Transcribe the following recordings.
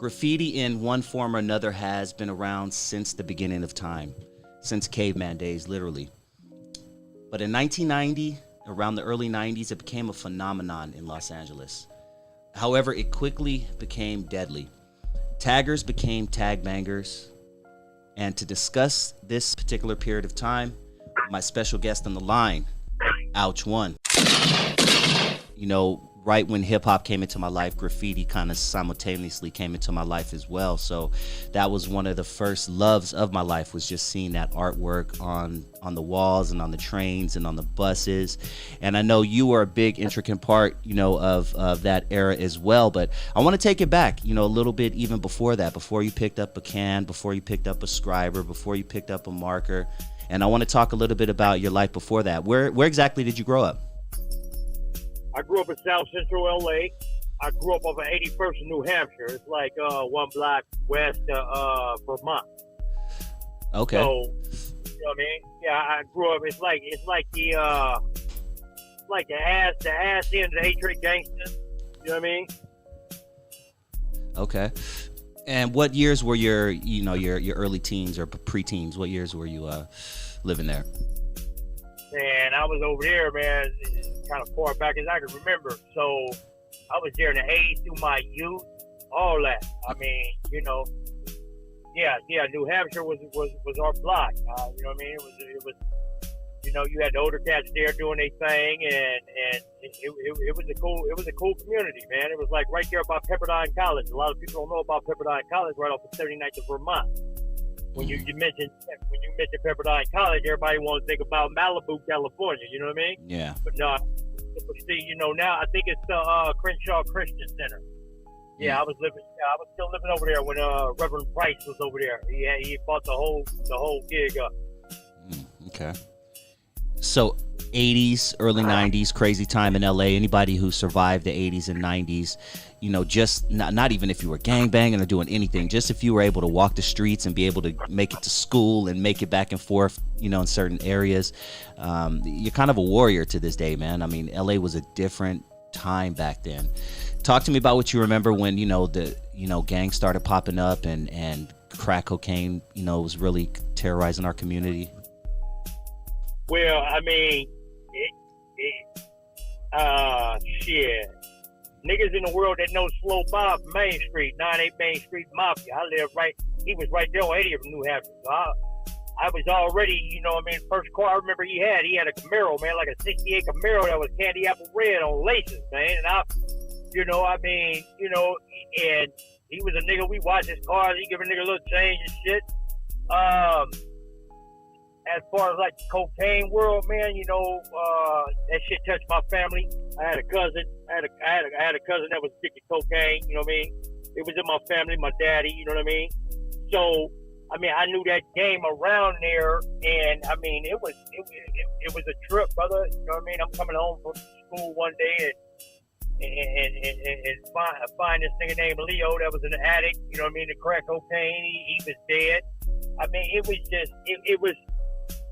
Graffiti in one form or another has been around since the beginning of time, since caveman days, literally. But in 1990, around the early 90s, it became a phenomenon in Los Angeles. However, it quickly became deadly. Taggers became tag bangers. And to discuss this particular period of time, my special guest on the line, Ouch One. You know, right when hip hop came into my life, graffiti kind of simultaneously came into my life as well. So that was one of the first loves of my life, was just seeing that artwork on the walls and on the trains and on the buses. And I know you were a big intricate part, you know, of that era as well. But I want to take it back, you know, a little bit even before that, before you picked up a can, before you picked up a scriber, before you picked up a marker. And I want to talk a little bit about your life before that. Where exactly did you grow up? I grew up in South Central LA. I grew up over 81st in New Hampshire. It's like one block west of Vermont. Okay. So, you know what I mean? Yeah, I grew up. It's like the ass end of the A-Trick gangsters. You know what I mean? Okay. And what years were your early teens or preteens? What years were you living there? Man, I was over there, man, kind of far back as I can remember. So I was there in the 80s through my youth, all that. I mean, you know, yeah. New Hampshire was our block. You know what I mean? It was, you know, you had the older cats there doing their thing, and it was a cool community, man. It was like right there by Pepperdine College. A lot of people don't know about Pepperdine College, right off of 79th of Vermont. When you mention Pepperdine College, everybody wants to think about Malibu, California. You know what I mean? Yeah. But no, see, you know, now I think it's the Crenshaw Christian Center. Yeah, I was still living over there when Reverend Price was over there. He bought the whole gig up. Okay. So 80s, early 90s, crazy time in LA. Anybody who survived the 80s and 90s, you know, just not even if you were gangbanging or doing anything, just if you were able to walk the streets and be able to make it to school and make it back and forth, you know, in certain areas, you're kind of a warrior to this day, man. I mean, LA was a different time back then. Talk to me about what you remember when, you know, gangs started popping up and crack cocaine, you know, was really terrorizing our community. Well, I mean, shit. Niggas in the world that know Slow Bob Main Street, 98 Main Street Mafia. He was right there on 80 of New Hampshire. So I was already, you know what I mean, first car I remember he had a Camaro, man, like a 68 Camaro that was candy apple red on laces, man. And you know, I mean, you know, and he was a nigga, we watched his cars, he give a nigga a little change and shit. As far as like the cocaine world, man, you know, that shit touched my family. I had a cousin. I had a cousin that was addicted to cocaine. You know what I mean? It was in my family, my daddy. You know what I mean? So, I mean, I knew that game around there, and I mean, it was a trip, brother. You know what I mean? I'm coming home from school one day and find this nigga named Leo that was an addict. You know what I mean? The crack cocaine. He was dead. I mean, it was just it was.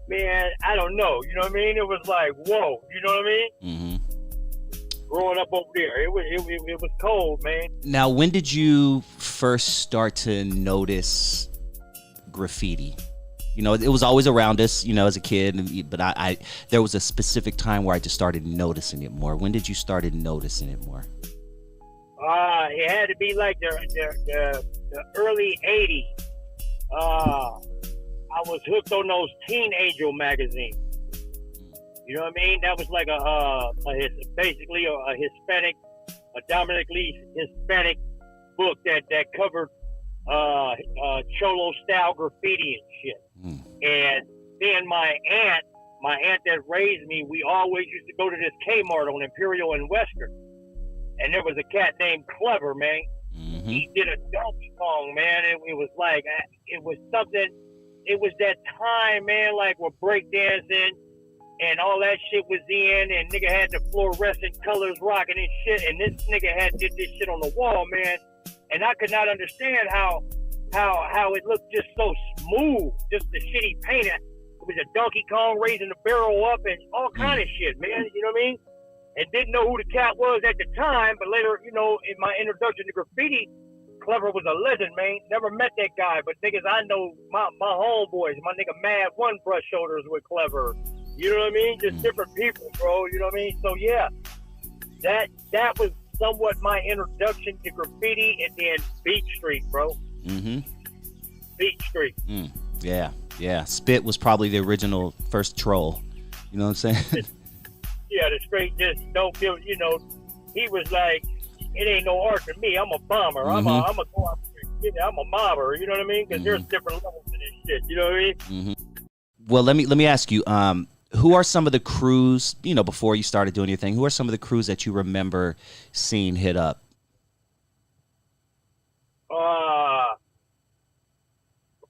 Man, I don't know. You know what I mean? It was like, whoa. You know what I mean? Mm-hmm. Growing up over there, it was cold, man. Now, when did you first start to notice graffiti? You know, it was always around us, you know, as a kid, but I there was a specific time where I just started noticing it more. When did you started noticing it more? It had to be like the early 80s. I was hooked on those Teen Angel magazines. You know what I mean? That was like basically a Hispanic, a dominantly Hispanic book that covered cholo style graffiti and shit. And then my aunt that raised me, we always used to go to this Kmart on Imperial and Western, and there was a cat named Clever, man. Mm-hmm. He did a Donkey Kong, man. It was like it was something. It was that time, man, like with breakdancing and all that shit was in, and nigga had the fluorescent colors rocking and shit, and this nigga did this shit on the wall, man, and I could not understand how it looked just so smooth, just the shit he painted. It was a Donkey Kong raising the barrel up and all kind of shit, man, you know what I mean? And didn't know who the cat was at the time, but later, you know, in my introduction to graffiti, Clever was a legend, man. Never met that guy, but niggas, I know my homeboys. My nigga Mad One brush shoulders with Clever. You know what I mean? Just different people, bro. You know what I mean? So yeah, that was somewhat my introduction to graffiti, and then Beach Street, bro. Beach Street. Yeah. Spit was probably the original first troll. You know what I'm saying? Yeah, the straight just don't feel. You know, he was like, it ain't no art to me. I'm a bomber. I'm a go out there. I'm a mobber. You know what I mean? Because there's different levels to this shit. You know what I mean? Well, let me ask you. Who are some of the crews? You know, before you started doing your thing, who are some of the crews that you remember seeing hit up?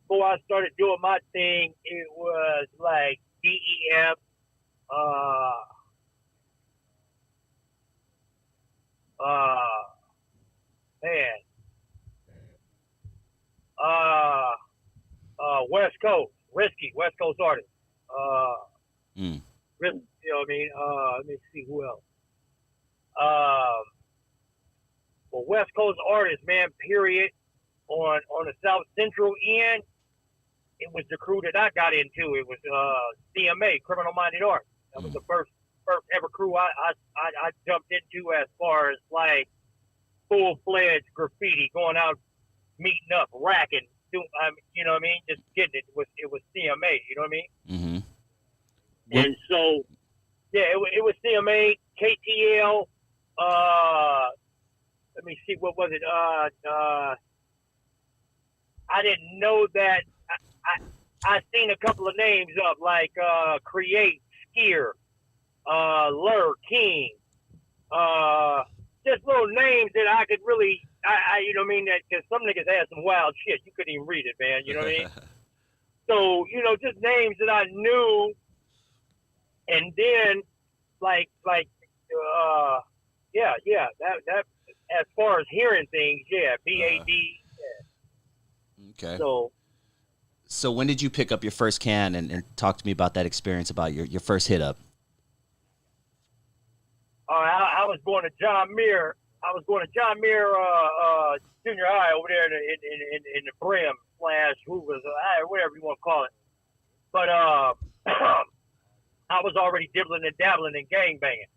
Before I started doing my thing, it was like DEF. West Coast, Risky, West Coast artist. You know what I mean? Let me see who else. Well, West Coast artists, man, period. On the South Central end, it was the crew that I got into. It was CMA, Criminal Minded Art. That was the first ever crew I jumped into as far as like full-fledged graffiti, going out, meeting up, racking, doing, you know what I mean? Just getting it. It was CMA, you know what I mean? And so, yeah, it was CMA, KTL. Let me see, what was it? I didn't know that. I seen a couple of names up, like Create, Skier, Lur, King, just little names that I could really, you know what I mean? Because some niggas had some wild shit. You couldn't even read it, man. You know what I mean? So, you know, just names that I knew. And then, that as far as hearing things, yeah, BAD. Okay. So when did you pick up your first can, and talk to me about that experience, about your first hit up? I was going to John Muir. Junior high over there in the Brim / whatever you want to call it. But I was already dibbling and dabbling in gangbanging.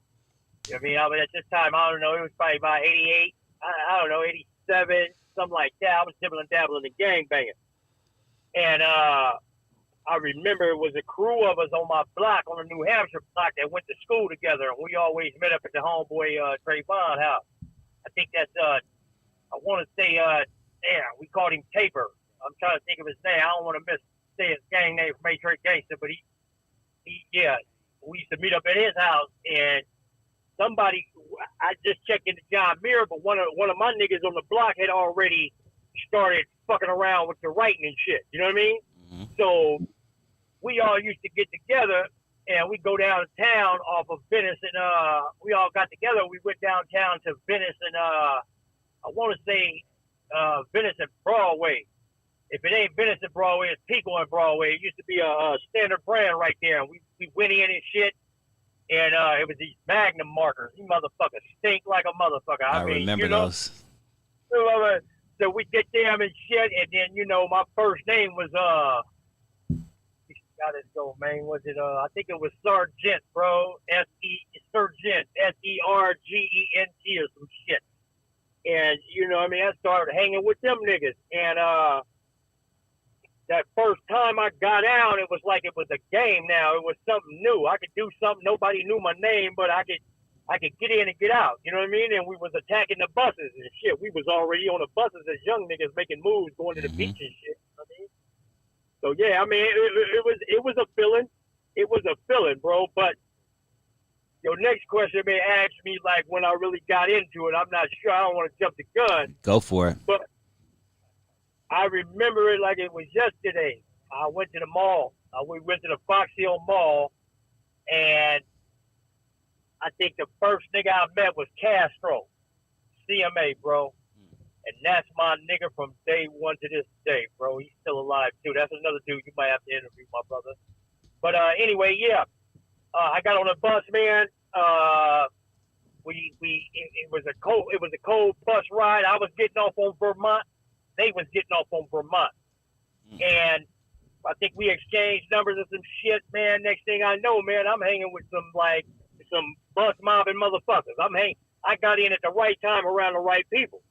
You know what I mean? At this time, I don't know, it was probably about 88, I don't know, 87, something like that. I was dibbling and dabbling in gangbanging. And I remember it was a crew of us on my block, on the New Hampshire block, that went to school together. And we always met up at the homeboy Trayvon house. I think that's, I want to say, we called him Taper. I'm trying to think of his name. I don't want to say his gang name from Matrix Gangster, but we used to meet up at his house, and somebody, I just checked into John Muir, but one of my niggas on the block had already started fucking around with the writing and shit. You know what I mean? So we all used to get together, and we go downtown off of Venice, and we all got together. We went downtown to Venice, and I want to say Venice and Broadway. If it ain't Venice and Broadway, it's Pico and Broadway. It used to be a standard brand right there. And we went in and shit, and it was these Magnum markers. These motherfuckers stink like a motherfucker. I mean, remember those. So we get them and shit, and then, you know, my first name was, got it go, man. Was it, I think it was Sergeant, bro. Sergeant, Sergent or some shit. And, you know what I mean? I started hanging with them niggas. And, that first time I got out, it was like it was a game now. It was something new. I could do something. Nobody knew my name, but I could get in and get out. You know what I mean? And we was attacking the buses and shit. We was already on the buses as young niggas making moves, going to the beach and shit. You know what I mean? So yeah, I mean, it was a feeling. It was a feeling, bro. But your next question may ask me, like, when I really got into it. I'm not sure. I don't want to jump the gun. Go for it. But I remember it like it was yesterday. I went to the mall. We went to the Fox Hill Mall, and I think the first nigga I met was Castro, CMA, bro. And that's my nigga from day one to this day, bro. He's still alive, too. That's another dude you might have to interview, my brother. But anyway, yeah. I got on a bus, man. It was a cold bus ride. I was getting off on Vermont. they was getting off on Vermont. And I think we exchanged numbers and some shit, man. Next thing I know, man, I'm hanging with some bus mobbing motherfuckers. I got in at the right time around the right people.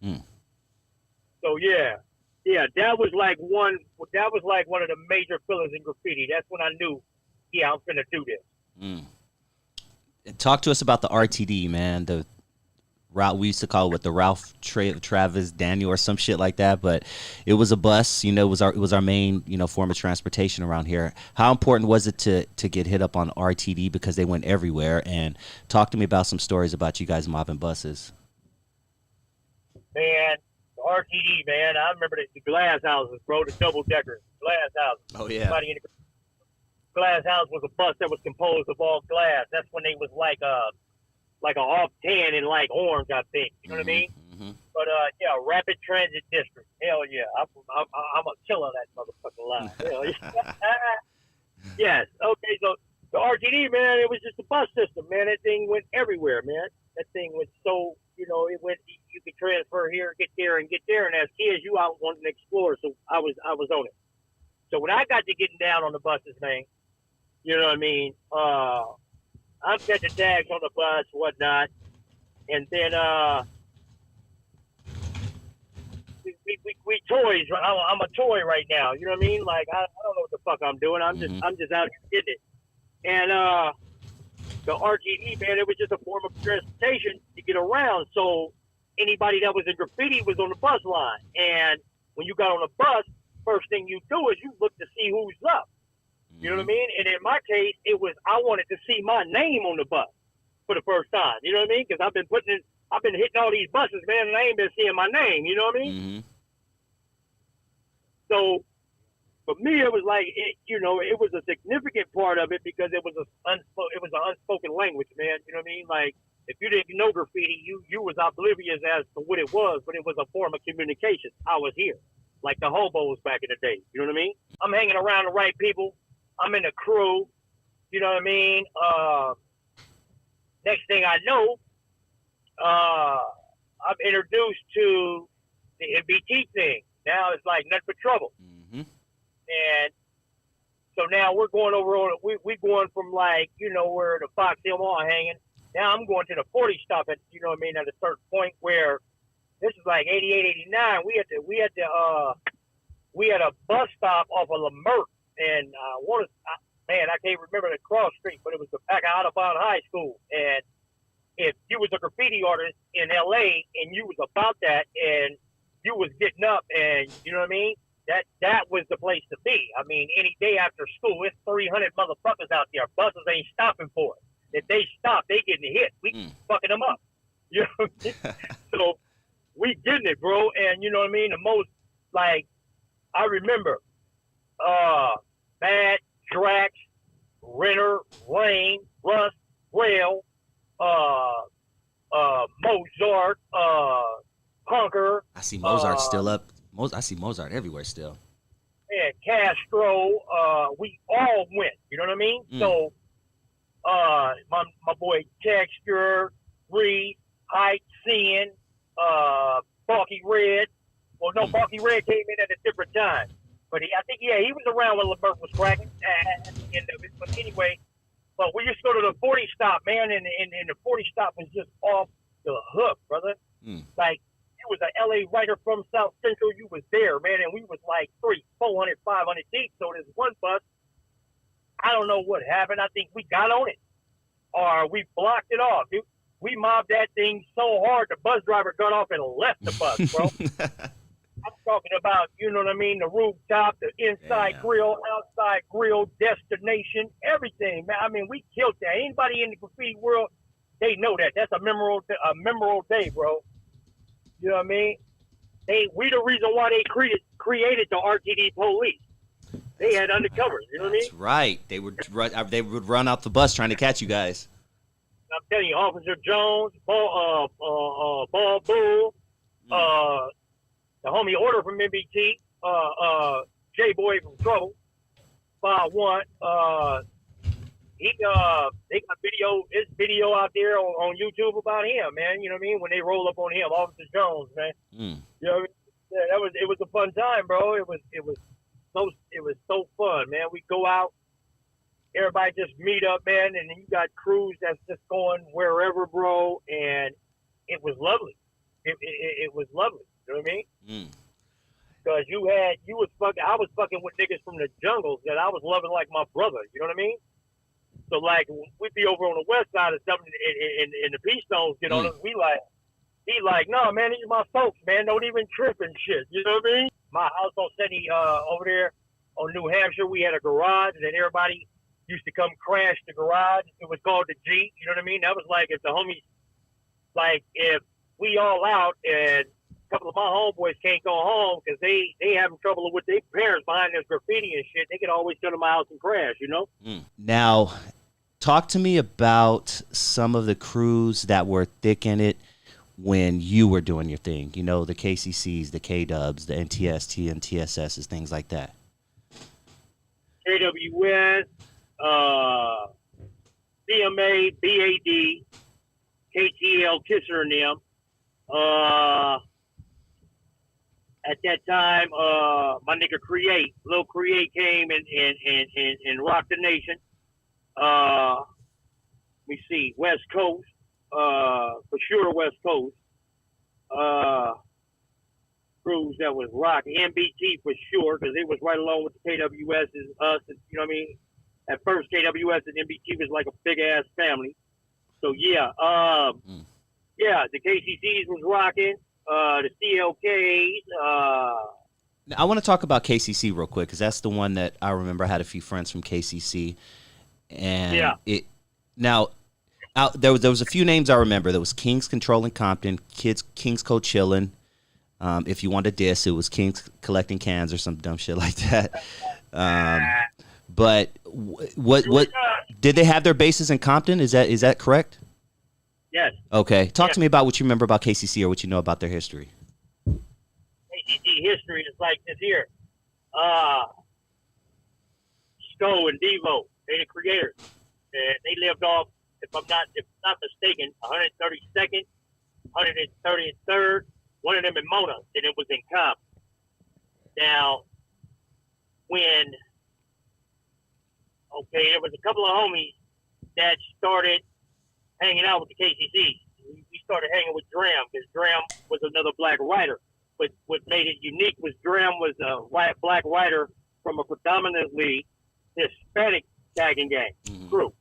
So yeah, that was like one of the major fillers in graffiti. That's when I knew, yeah, I'm finna do this. Talk to us about the RTD, man. The route we used to call it the Ralph Travis Daniel or some shit like that, but it was a bus. It was our main form of transportation around here. How important was it to get hit up on RTD because they went everywhere? And talk to me about some stories about you guys mobbing buses. Man, the RTD, man, I remember the glass houses, bro, the double decker glass houses. Oh yeah. Glass house was a bus that was composed of all glass. That's when they was like a off tan and like orange, I think. You know what I mean? But yeah, Rapid Transit District. Hell yeah, I'm a killer on that motherfucking line. Hell yeah. Yes. Okay. So the RTD, man, it was just a bus system, man. That thing went everywhere, man. That thing was so it went. You could transfer here, get there, and get there. And as kids, you out wanting to explore. So I was on it. So when I got to getting down on the buses, man, you know what I mean? I'm catching tags on the bus, whatnot, and then we toys. I'm a toy right now. You know what I mean? Like I don't know what the fuck I'm doing. I'm just out here getting it. And the RTD, man, it was just a form of transportation to get around. So anybody that was in graffiti was on the bus line. And when you got on the bus, first thing you do is you look to see who's up. You know what I mean? And in my case, it was I wanted to see my name on the bus for the first time. You know what I mean? Because I've been hitting all these buses, man, and I ain't been seeing my name. You know what I mean? So for me, it was like it was a significant part of it because it was an unspoken language, man. You know what I mean? Like if you didn't know graffiti, you was oblivious as to what it was, but it was a form of communication. I was here, like the hobos back in the day. You know what I mean? I'm hanging around the right people. I'm in a crew, you know what I mean? Next thing I know, I'm introduced to the MBT thing. Now it's like nothing but trouble. And so now we're going over on we going from like, where the Fox Hill Mall hanging. Now I'm going to the 40 stop at, you know what I mean, at a certain point where this is like 88, 89. We had a bus stop off of Lamert. And I can't remember the cross street, but it was the back of Audubon High School. And if you was a graffiti artist in LA and you was about that and you was getting up and you know what I mean, that was the place to be. I mean, any day after school, it's 300 motherfuckers out there. Buses ain't stopping for it. If they stop, they getting hit. We fucking them up. You know what I mean? So we getting it, bro. And you know what I mean? The most, like, I remember Bad, Drax, Renner, Rain, Rust, Rail, Mozart, Punker. I see Mozart still up. I see Mozart everywhere still. Yeah, Castro. We all went. You know what I mean? So, my boy Texture, Reed, Height, Sin, Balky Red. Well, no, Balky Red came in at a different time. But I think he was around when Lamert was cracking at the end of it. But anyway, we used to go to the 40 stop, man, and the 40 stop was just off the hook, brother. Like, you was an LA writer from South Central, you was there, man, and we was like 300, 400, 500 deep. So there's one bus, I don't know what happened. I think we got on it, or we blocked it off, dude. We mobbed that thing so hard, the bus driver got off and left the bus, bro. I'm talking about, you know what I mean, the rooftop, the inside grill, outside grill, destination, everything, man. I mean, we killed that. Anybody in the graffiti world, they know that. That's a memorable day, bro. You know what I mean? We the reason why they created the RTD police. They had undercovers, you know what I mean? That's right. They would run out the bus trying to catch you guys. I'm telling you, Officer Jones, Ball Bull, the homie Order from MBT, J-Boy from Trouble, 5-1. They got video out there on YouTube about him, man. You know what I mean? When they roll up on him, Officer Jones, man. You know what I mean? Yeah, it was a fun time, bro. It was so fun, man. We go out, everybody just meet up, man, and then you got crews that's just going wherever, bro, and it was lovely. It was lovely. You know what I mean? Mm. Because I was fucking with niggas from the jungles that I was loving like my brother. You know what I mean? So like we'd be over on the west side or something, and the Peace Stones get on us. He like, no, man, these are my folks, man. Don't even trip and shit. You know what I mean? My house on City, over there on New Hampshire, we had a garage, and then everybody used to come crash the garage. It was called the G. You know what I mean? That was like if the homies, like if we all out and a couple of my homeboys can't go home because they having trouble with their parents behind this graffiti and shit, they could always come to my house and crash, you know? Now, talk to me about some of the crews that were thick in it when you were doing your thing. You know, the KCCs, the K-Dubs, the NTST and TSSs, things like that. KWS, CMA, BAD, KTL, Kisser and them. At that time, my nigga Lil Create came and rocked the nation. Let me see, West Coast, for sure West Coast. Crews that was rock, MBT for sure, because it was right along with the KWS and us, and, you know what I mean? At first, KWS and MBT was like a big-ass family. So, yeah, yeah, the KCCs was rocking, the CLKs. Now, I want to talk about KCC real quick because that's the one that I remember. I had a few friends from KCC, and there was a few names I remember. There was Kings Controlling Compton, Kings Coachillin'. If you want to diss, it was Kings Collecting Cans or some dumb shit like that. But what did they have their bases in Compton? Is that correct? Yes. Okay. Talk to me about what you remember about KCC or what you know about their history. KCC history is like this here. Sko and Devo, they the creators. And they lived off, if I'm not mistaken, 132nd, 133rd, one of them in Mona, and it was in Compton. Now, there was a couple of homies that started hanging out with the KCC. We started hanging with Dram because Dram was another black writer. But what made it unique was Dram was a black writer from a predominantly Hispanic tagging gang group.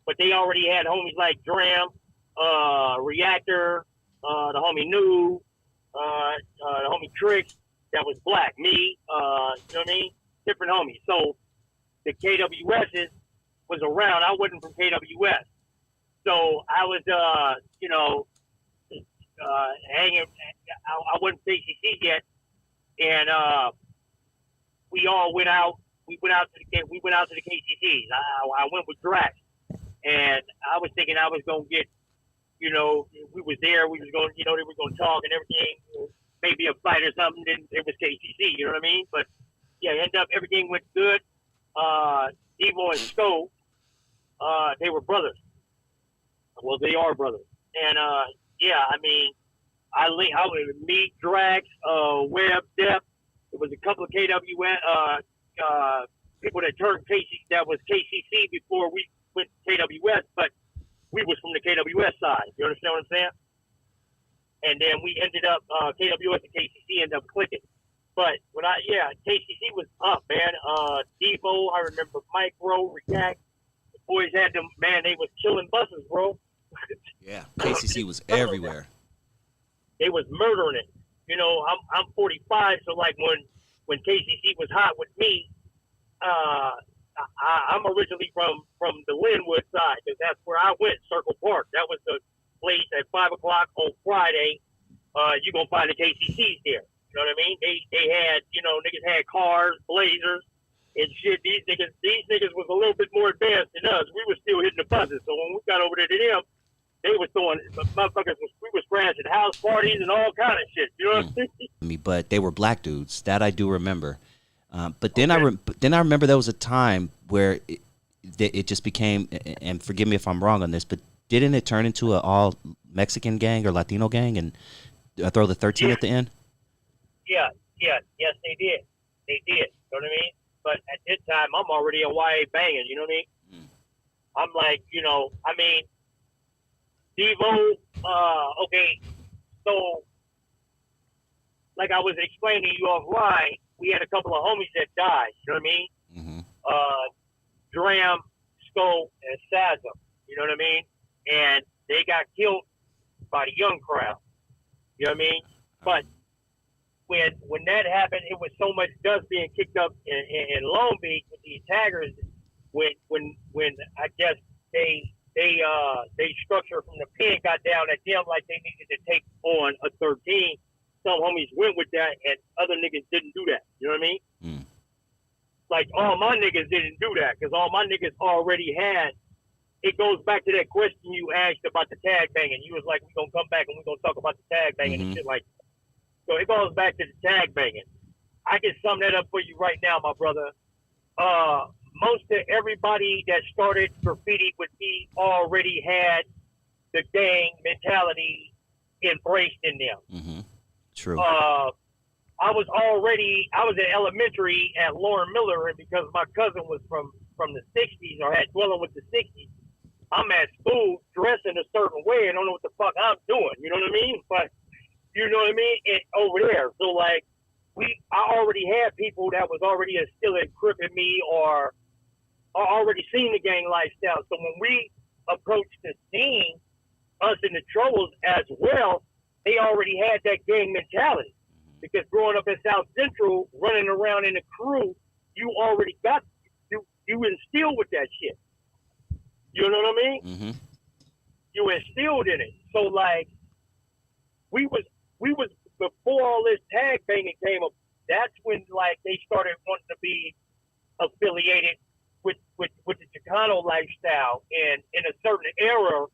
But they already had homies like Dram, Reactor, the homie New, the homie Tricks that was black. Me, you know what I mean? Different homies. So the KWS's was around. I wasn't from KWS. So I was, hanging. I wasn't KCC yet, and we all went out. We went out to the KCCs. I went with Drax, and I was thinking I was gonna get, we was there. We was going, they were gonna talk and everything. Maybe a fight or something. Then it was KCC. You know what I mean? But yeah, end up everything went good. Evo and Sko, they were brothers. Well, they are brothers. And, I would meet Drax, Webb, Dep. There was a couple of KWS, people that turned that was KCC before we went to KWS, but we was from the KWS side. You understand what I'm saying? And then we ended up, KWS and KCC ended up clicking. But KCC was up, man. Devo, I remember Micro, React. The boys had them, man, they was killing buses, bro. Yeah, KCC was everywhere. They was murdering it. I'm 45, so like when KCC was hot with me, I'm originally from the Linwood side, because that's where I went, Circle Park. That was the place at 5 o'clock on Friday. You're going to find the KCCs there. You know what I mean? They had, niggas had cars, Blazers, and shit. These niggas was a little bit more advanced than us. We were still hitting the buses. So when we got over there to them, they was throwing motherfuckers. We was crashing house parties and all kind of shit. You know what I'm saying? But they were black dudes. That I do remember. But then I remember there was a time where it just became. And forgive me if I'm wrong on this, but didn't it turn into an all Mexican gang or Latino gang and throw the 13 at the end? Yeah, yeah, yes, they did. They did. You know what I mean? But at this time, I'm already a YA banging. You know what I mean? Mm. I'm like, I mean, Devo. Okay, so like I was explaining to you offline, we had a couple of homies that died. You know what I mean? Mm-hmm. Dram, Skull, and Sazam. You know what I mean? And they got killed by the young crowd. You know what I mean? But when that happened, it was so much dust being kicked up in Long Beach with these taggers. When I guess they structure from the pen got down at them like they needed to take on a 13. Some homies went with that, and other niggas didn't do that. You know what I mean? Mm. Like all my niggas didn't do that because all my niggas already had. It goes back to that question you asked about the tag banging. You was like, we're going to come back and we're going to talk about the tag banging and shit like that. So it goes back to the tag banging. I can sum that up for you right now, my brother. Most of everybody that started graffiti with me already had the gang mentality embraced in them. Mm-hmm. True. I was in elementary at Lauren Miller, and because my cousin was from the 60s or had dwelling with the 60s, I'm at school dressing a certain way and don't know what the fuck I'm doing. You know what I mean? But you know what I mean? Over there. So like I already had people that was already instilling crip in me or already seen the gang lifestyle. So when we approached the scene, us in the troubles as well, they already had that gang mentality. Because growing up in South Central, running around in the crew, you already got you instilled with that shit. You know what I mean? Mm-hmm. You instilled in it. So like we was before all this tag banging came up. That's when like they started wanting to be affiliated with the Chicano lifestyle, and in a certain era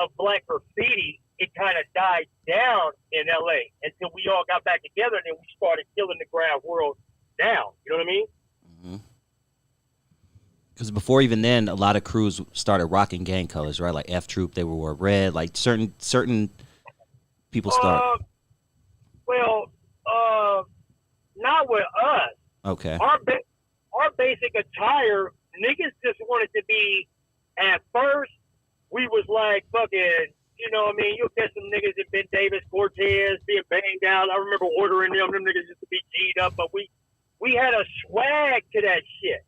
of black graffiti, it kind of died down in LA until we all got back together, and then we started killing the grab world down. You know what I mean? Because before even then, a lot of crews started rocking gang colors, right? Like F Troop, they wore red. Like certain people start. Not with us. Okay. Our basic attire, niggas just wanted to be. At first, we was like fucking. You know what I mean? You'll get some niggas in Ben Davis, Cortez, being banged out. I remember ordering them. Them niggas used to be G'd up, but we had a swag to that shit.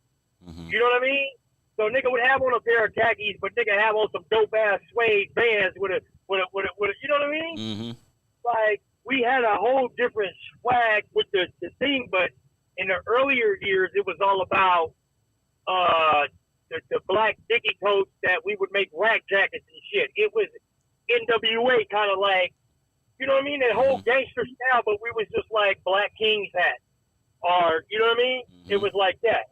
Mm-hmm. You know what I mean? So nigga would have on a pair of khakis, but nigga have on some dope ass suede bands with a you know what I mean? Mm-hmm. Like we had a whole different swag with the thing, but in the earlier years it was all about the black dicky coats that we would make rack jackets and shit. It was NWA kind of like, you know what I mean? That whole gangster style, but we was just like Black King's hat. Or, you know what I mean? Mm-hmm. It was like that.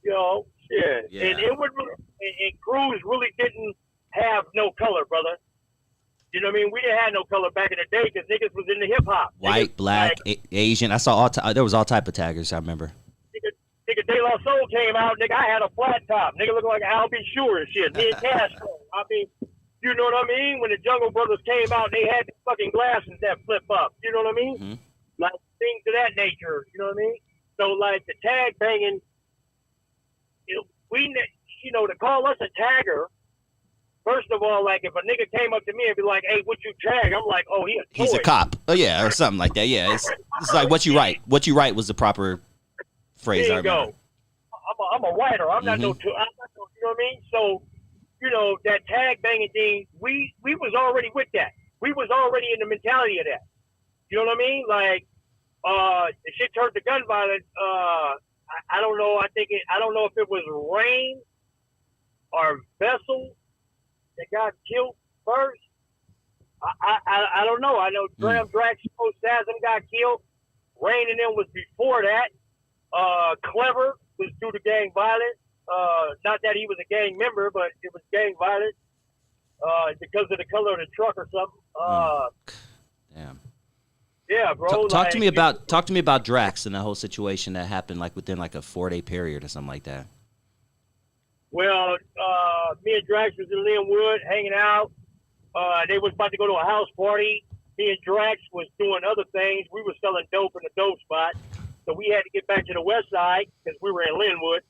You know, shit. Yeah. And it would, and crews really didn't have no color, brother. You know what I mean? We didn't have no color back in the day because niggas was into hip hop. White, black, like, Asian. I saw there was all type of taggers, I remember. Nigga De La Soul came out, nigga, I had a flat top. Nigga looked like Al B. Sure and shit. Me and Castro. I mean, you know what I mean? When the Jungle Brothers came out, they had the fucking glasses that flip up. You know what I mean? Mm-hmm. Like things of that nature. You know what I mean? So like the tag banging, to call us a tagger. First of all, like if a nigga came up to me and be like, "Hey, what you tag?" I'm like, "Oh, he's a cop." Oh yeah, or something like that. Yeah, it's like what you write. What you write was the proper phrase. There you go. I'm a writer. I'm not no. You know what I mean? So. You know, that tag banging thing, we was already with that. We was already in the mentality of that. You know what I mean? Like, the shit turned to gun violence. I don't know. I don't know if it was Rain or Vessel that got killed first. I don't know. I know Dram, Drax, Sazam got killed. Rain and them was before that. Clever was due to gang violence. Not that he was a gang member, but it was gang violence because of the color of the truck or something. Damn. Yeah, bro. Talk to me about Drax and the whole situation that happened like within like a 4-day period or something like that. Well, me and Drax was in Linwood hanging out. They was about to go to a house party. me and Drax was doing other things. We were selling dope in the dope spot. So we had to get back to the west side because we were in Linwood.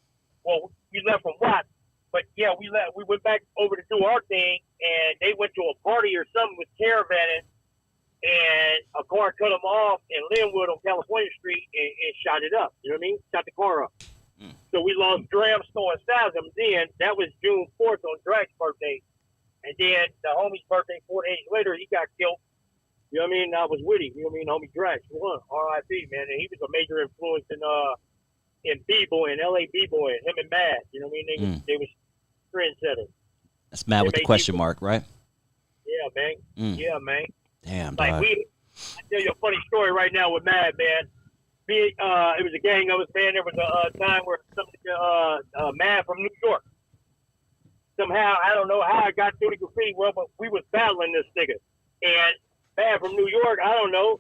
Well, we left from Watts. But, yeah, we went back over to do our thing, and they went to a party or something with Caravanning, and a car cut them off in Linwood on California Street and shot it up. You know what I mean? Shot the car up. So we lost Dram, Snow, and Spasm. Then that was June 4th on Drax's birthday. And then the homie's birthday 4 days later, he got killed. You know what I mean? I was with him. You know what I mean? Homie Drax won. R.I.P. man. And he was a major influence in B-boy and L.A. B-boy and him and Mad. You know what I mean? They was trendsetters. That's Mad with the question mark, right? Yeah, man. Yeah, man. Damn, like dog. I tell you a funny story right now with Mad, man. It was a gang of us, man. There was a time where Mad from New York. Somehow, I don't know how I got through the graffiti world, but we was battling this nigga. And Mad from New York, I don't know,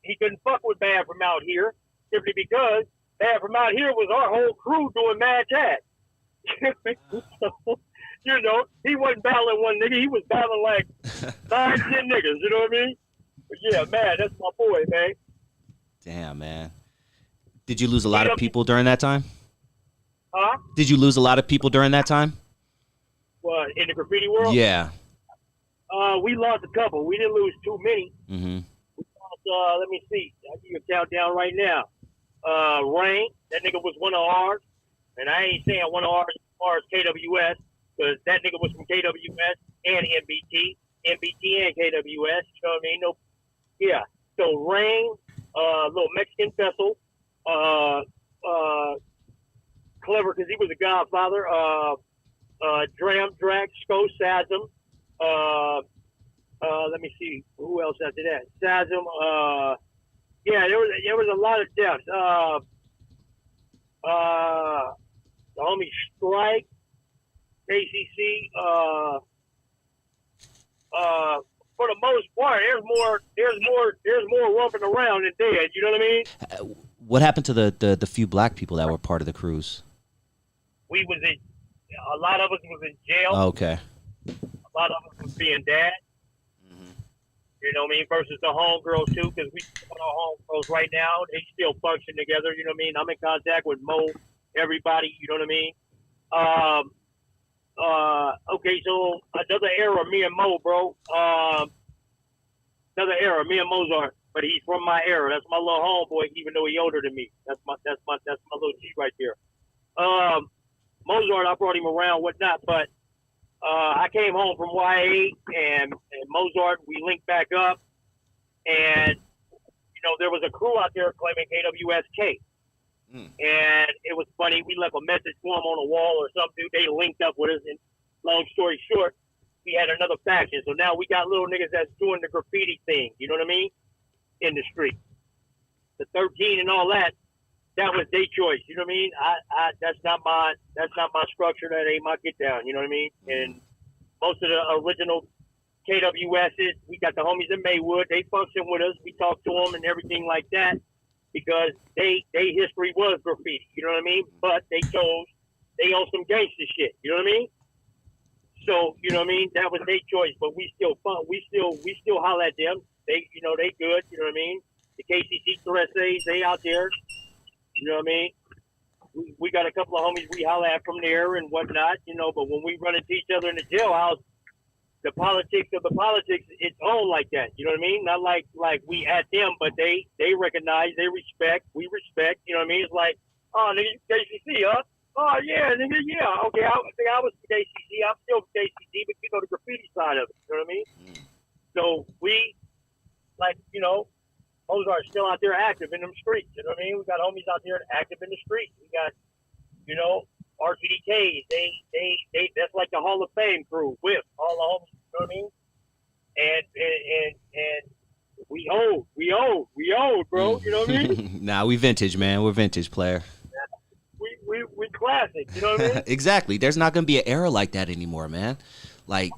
he couldn't fuck with Mad from out here simply because Mad from out here was our whole crew doing Mad Tag. So, you know, he wasn't battling one nigga. He was battling like 9, 10 niggas. You know what I mean? But yeah, Mad, that's my boy, man. Damn, man. Did you lose a lot of people during that time? Huh? Did you lose a lot of people during that time? What, in the graffiti world? Yeah. We lost a couple. We didn't lose too many. Mm-hmm. We lost, let me see. I'll give you a countdown right now. Rain, that nigga was one of ours. And I ain't saying one of ours as far as KWS, because that nigga was from KWS and MBT and KWS. You know what I mean? No, yeah. So Rain, little Mexican vessel, Clever because he was a godfather. Dram, Drax, Sko, Sazam. Let me see who else after that. Sazam. Yeah, there was a lot of deaths. The homie Strike, KCC. For the most part, there's more romping around than dead. You know what I mean? What happened to the few black people that were part of the cruise? A lot of us was in jail. Oh, okay. A lot of us was being dead. Mm-hmm. You know what I mean? Versus the homegirls too, because we got our homegirls right now. They still function together. You know what I mean? I'm in contact with Mo, everybody. You know what I mean? Okay, so another era, me and Mo, bro. Another era, me and Mozart, but he's from my era. That's my little homeboy, even though he's older than me. That's my little G right there. Mozart, I brought him around, whatnot, but I came home from YA and Mozart, we linked back up, and you know there was a crew out there claiming KWSK. And it was funny. We left a message for them on a wall or something. They linked up with us. And long story short, we had another faction. So now we got little niggas that's doing the graffiti thing. You know what I mean? In the street. The 13 and all that. That was their choice. You know what I mean? That's not my structure. That ain't my get down. You know what I mean? And most of the original KWSs, we got the homies in Maywood. They function with us. We talk to them and everything like that. Because they history was graffiti, you know what I mean? But they on some gangster shit, you know what I mean? So, you know what I mean? That was their choice, but we still holler at them. They, you know, they good, you know what I mean? The KCC 3SAs, they out there, you know what I mean? We got a couple of homies we holler at from there and whatnot, you know, but when we run into each other in the jailhouse, the politics of the politics, it's on like that. You know what I mean? Not like we at them, but they recognize, they respect, we respect. You know what I mean? It's like, oh, nigga, KCC, huh? Oh, yeah, nigga, yeah. Okay, I was from KCC. I'm still from KCC, but you know the graffiti side of it. You know what I mean? So we, like, you know, Ozark's still out there active in them streets. You know what I mean? We got homies out there active in the streets. We got, you know, RTDKs, they that's like the Hall of Fame crew with all the homies, you know what I mean? And we old, bro, you know what I mean? Nah, we vintage, man. We're vintage, player. We classic, you know what I mean? Exactly. There's not gonna be an era like that anymore, man. Like,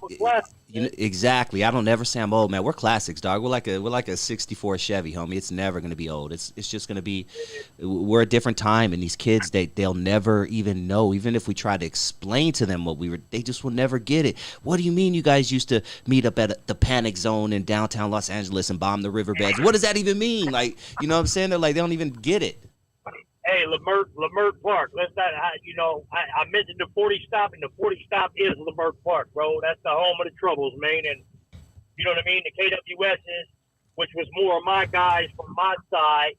you know, exactly. I don't ever say I'm old, man. We're classics, dog. We're like a '64 Chevy, homie. It's never gonna be old. It's just gonna be. We're a different time, and these kids, they'll never even know. Even if we try to explain to them what we were, they just will never get it. What do you mean you guys used to meet up at the Panic Zone in downtown Los Angeles and bomb the riverbeds? What does that even mean? Like, you know what I'm saying? They're like, they don't even get it. Hey, Lamert Park. Let's not, I mentioned the 40 stop, and the 40 stop is Lamert Park, bro. That's the home of the Troubles, man. And you know what I mean? The KWSs, which was more of my guys from my side,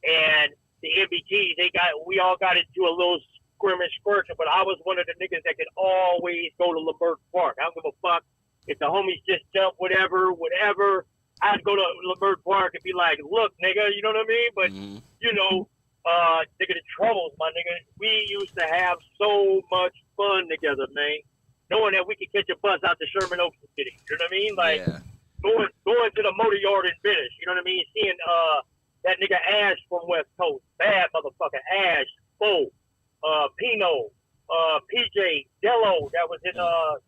and the MBTs, we all got into a little skirmish, but I was one of the niggas that could always go to Lamert Park. I don't give a fuck if the homies just jump, whatever. I'd go to Lamert Park and be like, look, nigga, you know what I mean? But, you know, nigga, the Troubles, my nigga, we used to have so much fun together, man. Knowing that we could catch a bus out to Sherman Oaks City, you know what I mean? Like, going to the motor yard and finish, you know what I mean? Seeing that nigga Ash from West Coast, bad motherfucker, Ash, Bo, Pino, PJ, Dello, that was in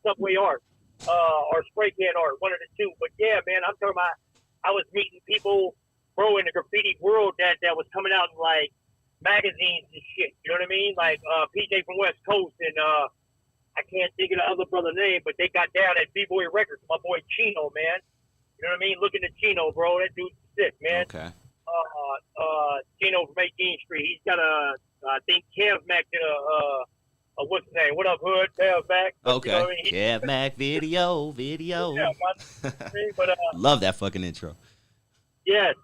Subway Art, or Spray Can Art, one of the two. But yeah, man, I'm talking about, I was meeting people, bro, in the graffiti world that was coming out in, like, magazines and shit, you know what I mean? Like, PJ from West Coast, and I can't think of the other brother's name, but they got down at B-Boy Records, my boy Chino, man. You know what I mean? Looking at Chino, bro, that dude's sick, man. Okay. Chino from 18th Street, he's got I think Kev Mac did what's his name? What up, Hood? Kev Mac. Okay. You know what I mean? Kev Mac video. Yeah, but, love that fucking intro. yes,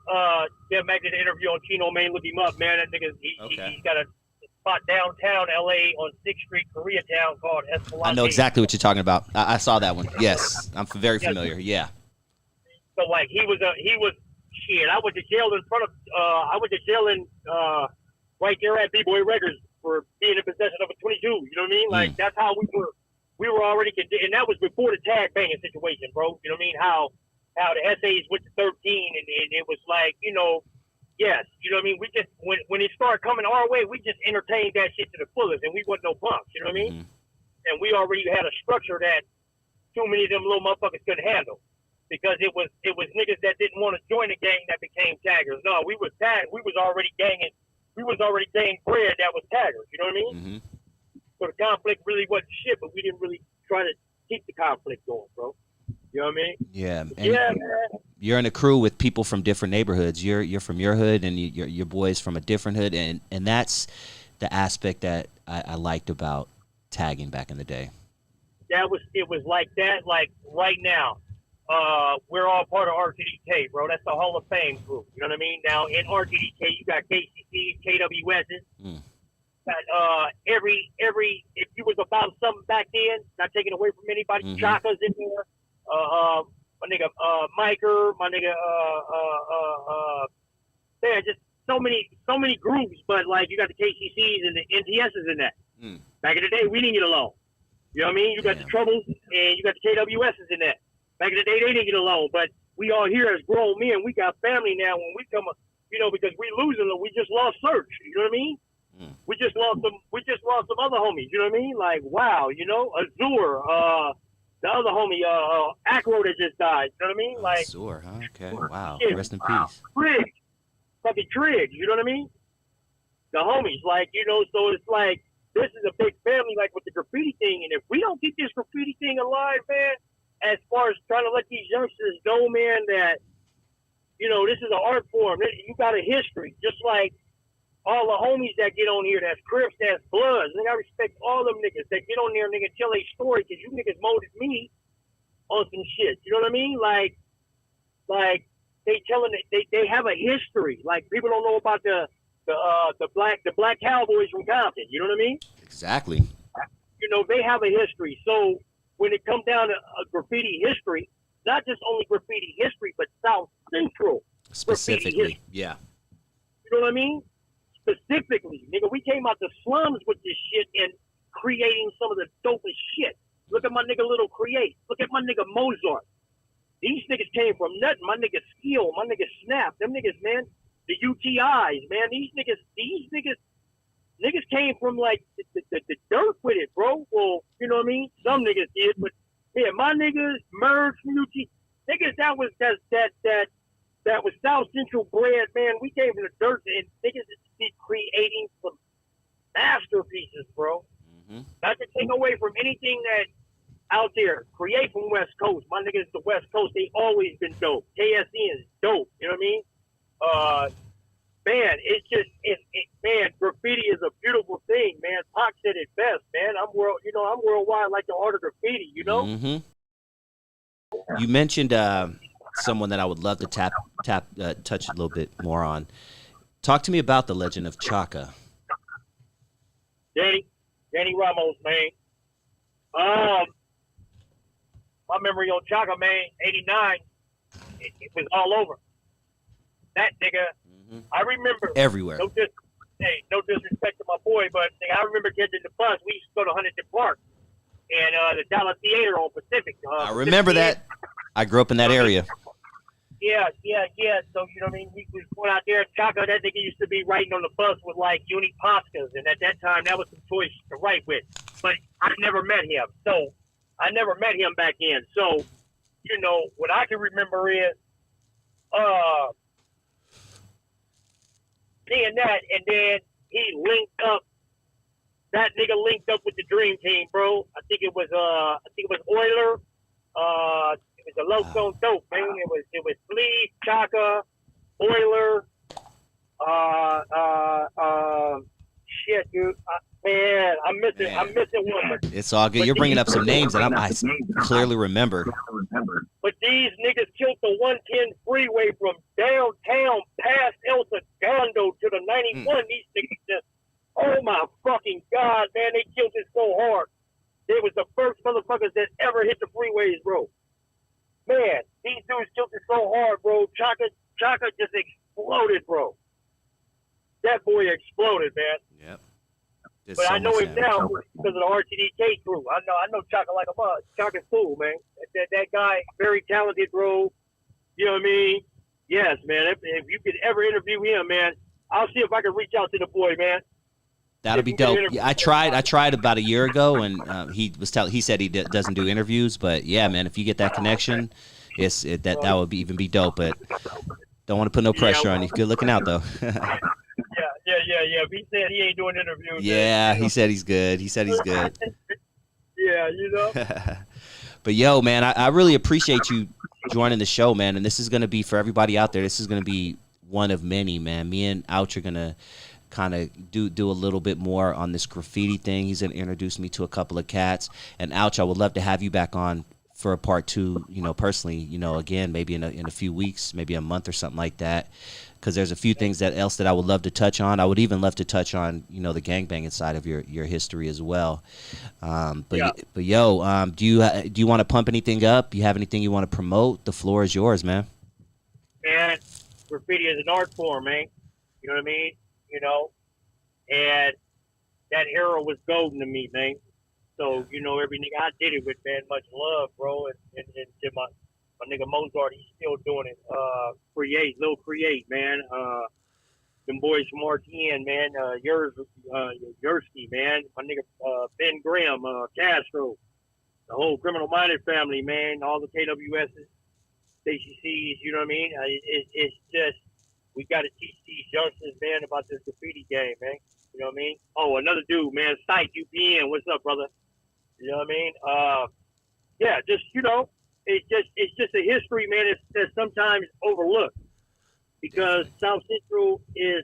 Kev Mac did an interview on Chino, man. Look him up, man. That nigga, he's got a spot downtown LA on 6th Street, Koreatown called Escalante. I know exactly what you're talking about. I saw that one. Yes, I'm very familiar. Yeah. So like he was shit. I went to jail in front of right there at B-Boy Records for being in possession of a 22. You know what I mean? Like that's how we were already and that was before the tag banging situation, bro. You know what I mean? How the essays went to 13 and it was like, you know, yes, you know what I mean? We just when it started coming our way, we just entertained that shit to the fullest, and we wasn't no punks. You know what I mean? And we already had a structure that too many of them little motherfuckers couldn't handle, because it was niggas that didn't want to join the gang that became taggers. No, we was already ganging. We was already gang bread that was taggers. You know what I mean? So the conflict really wasn't shit, but we didn't really try to keep the conflict going, bro. You know what I mean? Yeah. Man. You're in a crew with people from different neighborhoods. You're from your hood, and your boys from a different hood, and that's the aspect that I liked about tagging back in the day. It was like that. Like right now, we're all part of RTDK, bro. That's the Hall of Fame group. You know what I mean? Now in RTDK, you got KCC, KWSs. Got every if you was about something back then, not taking away from anybody, Chaka's in there. My nigga Miker, my nigga man, just so many groups, but like you got the KCCs and the NTSs in that. Back in the day, we didn't get along. You know what I mean? You got the Troubles and you got the KWSs in that. Back in the day, they didn't get along, but we all here as grown men. We got family now. When we come up, you know, because we losing them, we just lost Search. You know what I mean? We just lost some other homies. You know what I mean? Like wow, you know, Azure, the other homie, Acro that just died. You know what I mean? Like Azure, huh? Okay, wow. Yeah, Rest in peace. Triggs, fucking Triggs. You know what I mean? The homies, like you know. So it's like this is a big family, like with the graffiti thing. And if we don't keep this graffiti thing alive, man, as far as trying to let these youngsters know, man, that you know this is an art form. You got a history, just like all the homies that get on here, that's Crips, that's Bloods. Nigga, I respect all them niggas that get on there, nigga, tell a story, because you niggas molded me on some shit. You know what I mean? Like they telling it, they have a history. Like people don't know about the black cowboys from Compton. You know what I mean? Exactly. You know, they have a history. So when it comes down to graffiti history, not just only graffiti history, but South Central specifically. Yeah. You know what I mean? Specifically, nigga, we came out the slums with this shit and creating some of the dopest shit. Look at my nigga Little Create. Look at my nigga Mozart. These niggas came from nothing. My nigga Skill, my nigga Snap, them niggas, man. The UTIs, man. These niggas came from like the dirt with it, bro. Well, you know what I mean? Some niggas did, but Yeah, my niggas, Merv, Snoochie, niggas that was South Central bred, man. We came from the dirt, and niggas is creating some masterpieces, bro. Mm-hmm. Not to take away from anything that out there, create from West Coast. My niggas, the West Coast, they always been dope. KSN is dope. You know what I mean? Man, it's just, man, graffiti is a beautiful thing, man. Pac said it best, man. I'm worldwide like the art of graffiti, you know? Mm-hmm. You mentioned someone that I would love to touch a little bit more on. Talk to me about the legend of Chaka. Danny Ramos, man. My memory on Chaka, man, 89, it was all over. That nigga, I remember. Everywhere. No disrespect to my boy, but I remember catching the bus. We used to go to Huntington Park and the Dallas Theater on Pacific. I remember that. I grew up in that area. Yeah. So, you know what I mean? We was going out there. Chaka, that nigga used to be riding on the bus with, like, Uni Pascas. And at that time, that was some choice to write with. But I never met him. So, I never met him back in. So, you know, what I can remember is seeing that. And then he linked up. That nigga linked up with the Dream Team, bro. I think it was Euler. It was a low dope, man. It was Flea, Chaka, Euler. Shit, dude. Man, I'm missing one. It's all good. You're bringing up some names that I clearly remember. But these niggas killed the 110 freeway from downtown past El Segundo to the 91. These niggas just, oh my fucking God, man, they killed it so hard. They was the first motherfuckers that ever hit the freeways, bro. Man, these dudes killed it so hard, bro. Chaka just exploded, bro. That boy exploded, man. Yep. But I know him now because of the RTDK crew. I know Chaka like a buzz. Chaka's cool, man. That guy, very talented, bro. You know what I mean? Yes, man. If you could ever interview him, man, I'll see if I can reach out to the boy, man. That'll be dope. Yeah, I tried about a year ago, and he said he doesn't do interviews, but yeah, man, if you get that connection, that would even be dope. But don't want to put no pressure on you. Good looking out though. Yeah. He said he ain't doing interviews. Yeah, he said he's good. Yeah, you know. But yo, man, I really appreciate you joining the show, man. And this is gonna be for everybody out there. This is gonna be one of many, man. Me and Ouch are gonna kind of do a little bit more on this graffiti thing. He's gonna introduce me to a couple of cats. And Ouch, I would love to have you back on for a part 2, you know, personally, you know, again, maybe in a few weeks, maybe a month or something like that, because there's a few things that I would love to touch on. I would even love to touch on, you know, the gangbanging side of your history as well. But yo, do you want to pump anything up? You have anything you want to promote? The floor is yours, man. Man, graffiti is an art form, man. You know what I mean? You know, and that era was golden to me, man. So, you know, every nigga I did it with, man, much love, bro. And to my nigga Mozart, he's still doing it. Lil Create, man. Them boys from RTN, man. Yersky, man. My nigga Ben Graham, Castro. The whole Criminal Minded family, man. All the KWS's, KCCs, you know what I mean? It's just, we got to teach these youngsters, man, about this graffiti game, man. You know what I mean? Oh, another dude, man. Psych UPN. What's up, brother? You know what I mean? Yeah, just, you know, it's just a history, man, that's sometimes overlooked because South Central is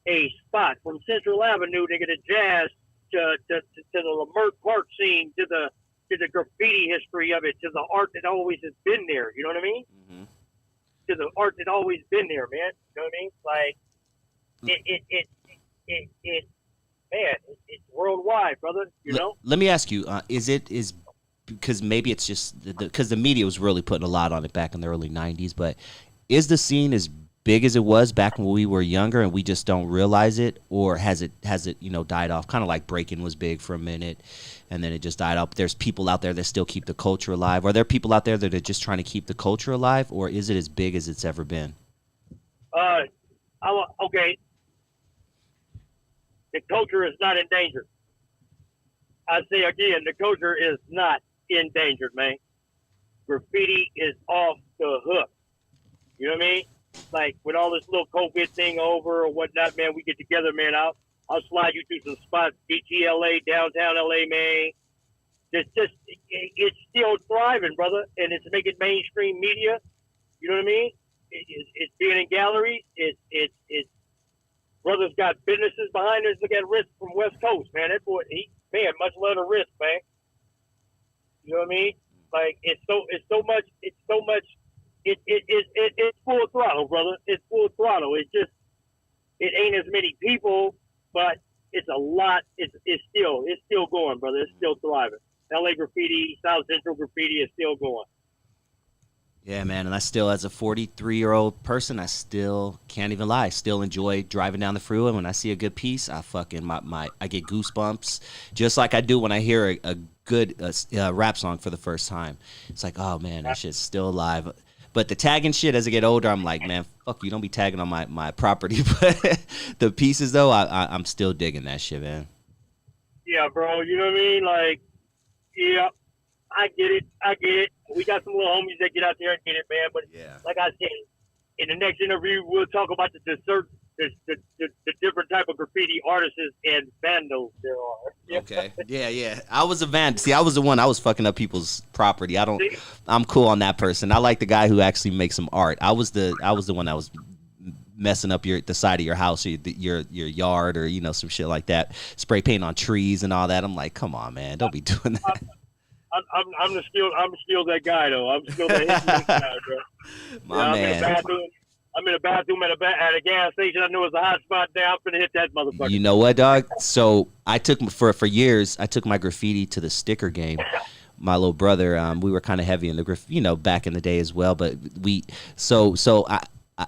a spot from Central Avenue to get a jazz to the Lamert Park scene to the graffiti history of it to the art that always has been there. You know what I mean? Mm-hmm. To the art that always been there, man. You know what I mean? Like it's worldwide, brother. You know. Let me ask you: is because maybe it's just because the media was really putting a lot on it back in the early '90s, but is the scene as big as it was back when we were younger and we just don't realize it, or has it you know died off? Kind of like breaking was big for a minute, and then it just died off. There's people out there that still keep the culture alive. Are there people out there that are just trying to keep the culture alive, or is it as big as it's ever been? Okay. The culture is not in danger. I say again, the culture is not endangered, man. Graffiti is off the hook. You know what I mean? Like, with all this little COVID thing over or whatnot, man, we get together, man. I'll slide you through some spots. DTLA, downtown LA, man. It's still thriving, brother, and it's making mainstream media. You know what I mean? It's being in galleries. It's brothers got businesses behind us. Look at Risk from West Coast, man. That boy, man, much love to Risk, man. You know what I mean? Like, it's so much. It's full throttle, brother. It's full throttle. It ain't as many people, but it's a lot. It's still going, brother. It's still thriving. LA graffiti, South Central graffiti is still going. Yeah, man, and I still, as a 43-year-old person, I still can't even lie. I still enjoy driving down the freeway. When I see a good piece, I fucking I get goosebumps, just like I do when I hear a good rap song for the first time. It's like, oh man, that shit's still alive. But the tagging shit, as I get older, I'm like, man, fuck you, don't be tagging on my property. But the pieces, though, I'm still digging that shit, man. Yeah, bro, you know what I mean? Like, yeah, I get it. We got some little homies that get out there and get it, man. But yeah, like I said, in the next interview, we'll talk about the different type of graffiti artists and vandals there are. Okay. Yeah. I was a vandal. See, I was the one. I was fucking up people's property. I'm cool on that person. I like the guy who actually makes some art. I was the one that was messing up the side of your house, or your yard, or some shit like that. Spray paint on trees and all that. I'm like, come on, man, don't be doing that. I'm still that guy though. I'm still that hippie guy, bro. Man. I'm in a bathroom at a gas station. I know it's a hot spot there. I'm gonna hit that motherfucker. You know what, dog? So I took for years. I took my graffiti to the sticker game. My little brother, we were kind of heavy in the back in the day as well. But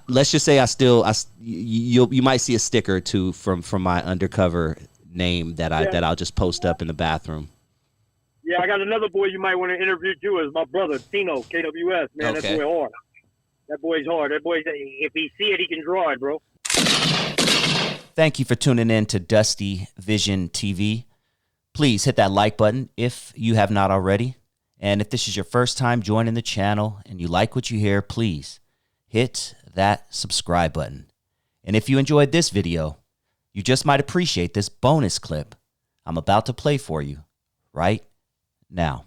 let's just say you might see a sticker or two from my undercover name that I'll just post up in the bathroom. Yeah, I got another boy you might want to interview too. Is my brother Tino, KWS. Man, okay. That boy hard. That boy's hard. That boy, if he see it, he can draw it, bro. Thank you for tuning in to Dusty Vision TV. Please hit that like button if you have not already. And if this is your first time joining the channel and you like what you hear, please hit that subscribe button. And if you enjoyed this video, you just might appreciate this bonus clip I'm about to play for you right now.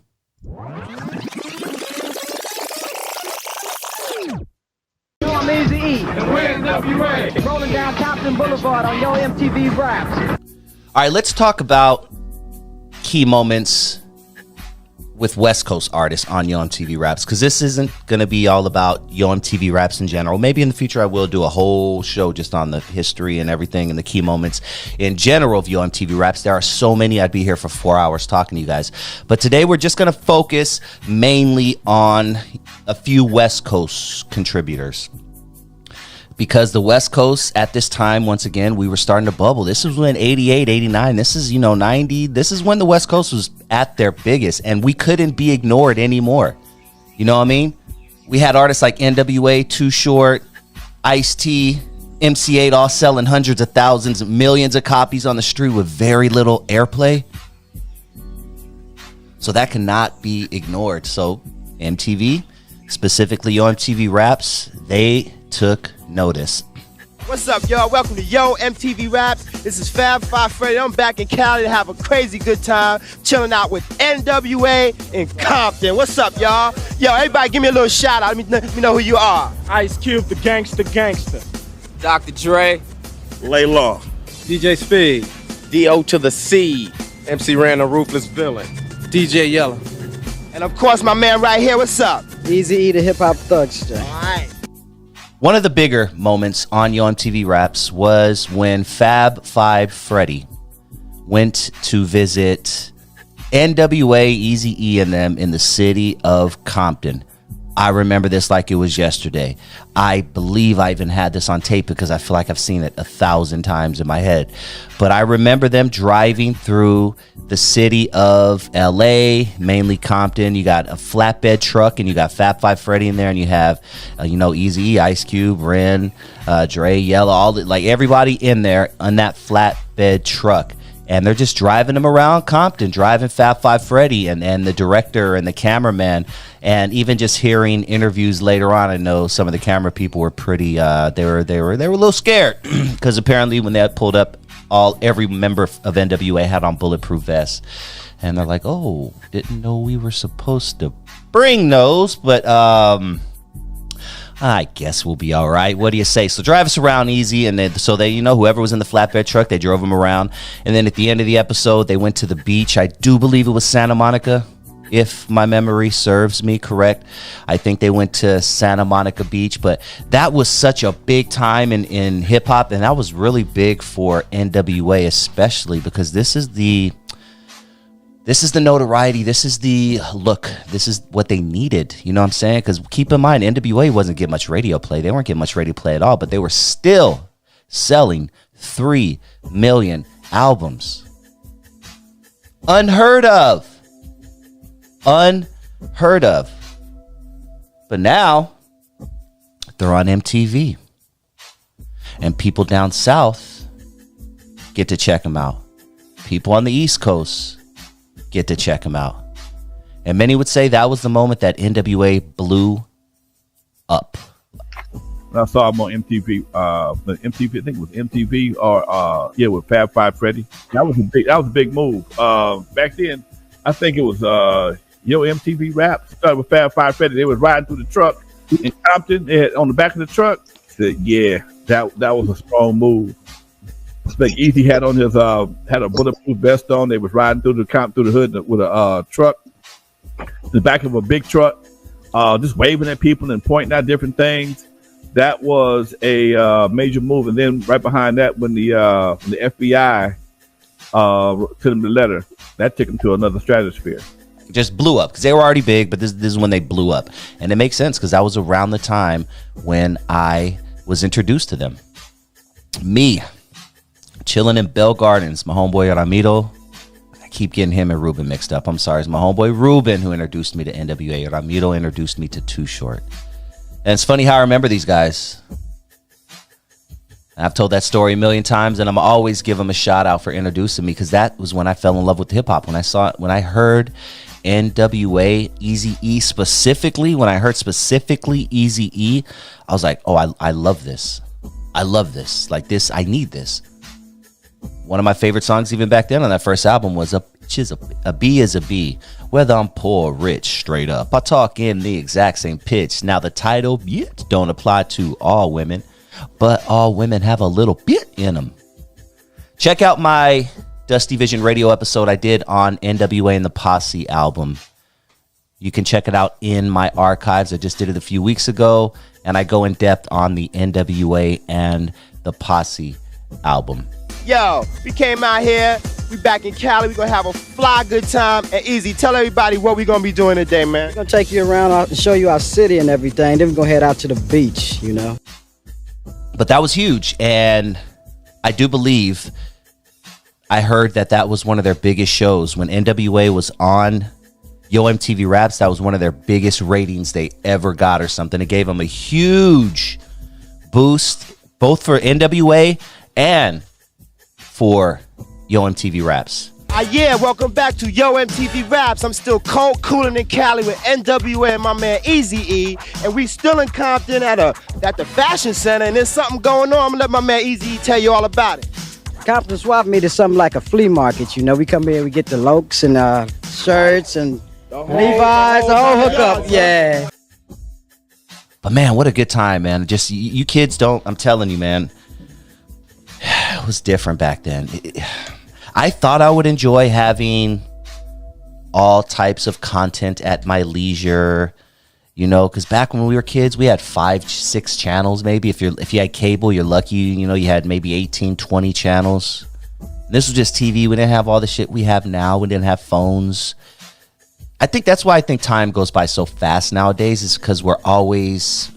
I'm Easy E. NWA. Rolling down Compton Boulevard on Yo MTV Raps. All right, let's talk about key moments with West Coast artists on Yo MTV Raps, because this isn't going to be all about Yo MTV Raps in general. Maybe in the future I will do a whole show just on the history and everything and the key moments in general of Yo MTV Raps. There are so many. I'd be here for 4 hours talking to you guys. But today we're just going to focus mainly on a few West Coast contributors. Because the West Coast at this time, once again, we were starting to bubble. This was when 88, 89, this is, 90. This is when the West Coast was at their biggest, and we couldn't be ignored anymore. You know what I mean? We had artists like NWA, Too Short, Ice-T, MC8 all selling hundreds of thousands, millions of copies on the street with very little airplay. So that cannot be ignored. So MTV, specifically Yo MTV Raps, they took notice. What's up, y'all? Welcome to Yo MTV Raps. This is Fab Five Freddy. I'm back in Cali to have a crazy good time chilling out with NWA in Compton. What's up, y'all? Yo, everybody give me a little shout out. Let me know who you are. Ice Cube, the gangster. Dr. Dre. Laylaw. DJ Speed. D.O. to the C. MC Ran, the Ruthless Villain. DJ Yellow. And of course, my man right here. What's up? Easy E, the hip hop thug straight. All right. One of the bigger moments on Yo MTV Raps was when Fab Five Freddy went to visit NWA, Eazy-E, and them in the city of Compton. I remember this like it was yesterday. I believe I even had this on tape because I feel like I've seen it 1,000 times in my head. But I remember them driving through the city of LA, mainly Compton. You got a flatbed truck and you got Fab Five Freddy in there, and you have, Eazy-E, Ice Cube, Ren, Dre, Yellow, everybody in there on that flatbed truck. and they're just driving him around Compton, driving Fab Five Freddy and the director and the cameraman. And even just hearing interviews later on, I know some of the camera people were pretty they were a little scared because apparently when they had pulled up, every member of NWA had on bulletproof vests, and they're like, oh, didn't know we were supposed to bring those, but I guess we'll be all right. What do you say? So drive us around easy, and then so they, whoever was in the flatbed truck, they drove him around, and then at the end of the episode, they went to the beach. I do believe it was Santa Monica, if my memory serves me correct. I think they went to Santa Monica Beach, but that was such a big time in hip hop, and that was really big for NWA, especially because this is the notoriety, this is the look, this is what they needed. You know what I'm saying? Because keep in mind, NWA wasn't getting much radio play. They weren't getting much radio play at all, but they were still selling 3 million albums. Unheard of. Unheard of. But now they're on MTV, and people down south get to check them out. People on the East Coast get to check them out. And many would say that was the moment that NWA blew up. I saw him on MTV. MTV, I think it was MTV or with Fab Five Freddy. That was a big move. Back then, I think it was MTV Rap started with Fab Five Freddy. They was riding through the truck in Compton. They had, on the back of the truck. Said, yeah, that was a strong move. Like Easy had on his had a bulletproof vest on. They was riding through the hood with a truck, the back of a big truck, just waving at people and pointing out different things. That was a major move. And then right behind that, when the FBI sent them the letter, that took them to another stratosphere. Just blew up because they were already big, but this is when they blew up, and it makes sense because that was around the time when I was introduced to them. Me. Chilling in Bell Gardens, my homeboy Ramiro. I keep getting him and Ruben mixed up. I'm sorry. It's my homeboy Ruben who introduced me to NWA. Ramiro introduced me to Too Short. And it's funny how I remember these guys. I've told that story a million times, and I'm always give them a shout out for introducing me because that was when I fell in love with hip hop. When I heard NWA, Eazy-E specifically, when I heard specifically Eazy-E, I was like, oh, I love this. I love this. Like this, I need this. One of my favorite songs even back then on that first album was a B is a B, whether I'm poor or rich, straight up. I talk in the exact same pitch. Now the title don't apply to all women, but all women have a little bit in them. Check out my Dusty Vision radio episode I did on NWA and the Posse album. You can check it out in my archives. I just did it a few weeks ago, and I go in depth on the NWA and the Posse album. Yo, we came out here. We back in Cali. We gonna have a fly good time. And Easy, tell everybody what we gonna be doing today, man. We're gonna take you around and show you our city and everything. Then we're gonna head out to the beach, But that was huge, and I do believe I heard that was one of their biggest shows. When NWA was on Yo MTV Raps, that was one of their biggest ratings they ever got or something. It gave them a huge boost, both for NWA and for Yo MTV Raps. Yeah, welcome back to Yo MTV Raps. I'm still cold cooling in Cali with NWA and my man Eazy-E, and we still in Compton at the fashion center, and there's something going on. I'm gonna let my man Eazy-E tell you all about it. Compton Swap Meet is something like a flea market, We come here, we get the lokes and shirts and Levi's, the whole hookup, yeah. But man, what a good time, man. Just you kids don't, I'm telling you, man, it was different back then. I thought I would enjoy having all types of content at my leisure, because back when we were kids, we had 5-6 channels maybe. If you had cable, you're lucky, you had maybe 18, 20 channels. And this was just TV. We didn't have all the shit we have now. We didn't have phones. I think that's why I think time goes by so fast nowadays, is because we're always...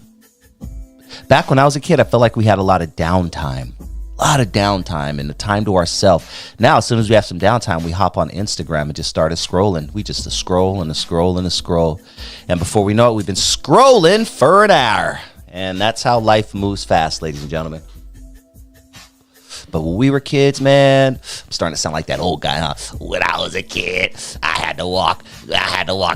Back when I was a kid, I felt like we had a lot of downtime. And the time to ourselves. Now, as soon as we have some downtime, we hop on Instagram and just started scrolling. We just scroll. And before we know it, we've been scrolling for an hour. And that's how life moves fast, ladies and gentlemen. But when we were kids, man, I'm starting to sound like that old guy, huh? When I was a kid, I had to walk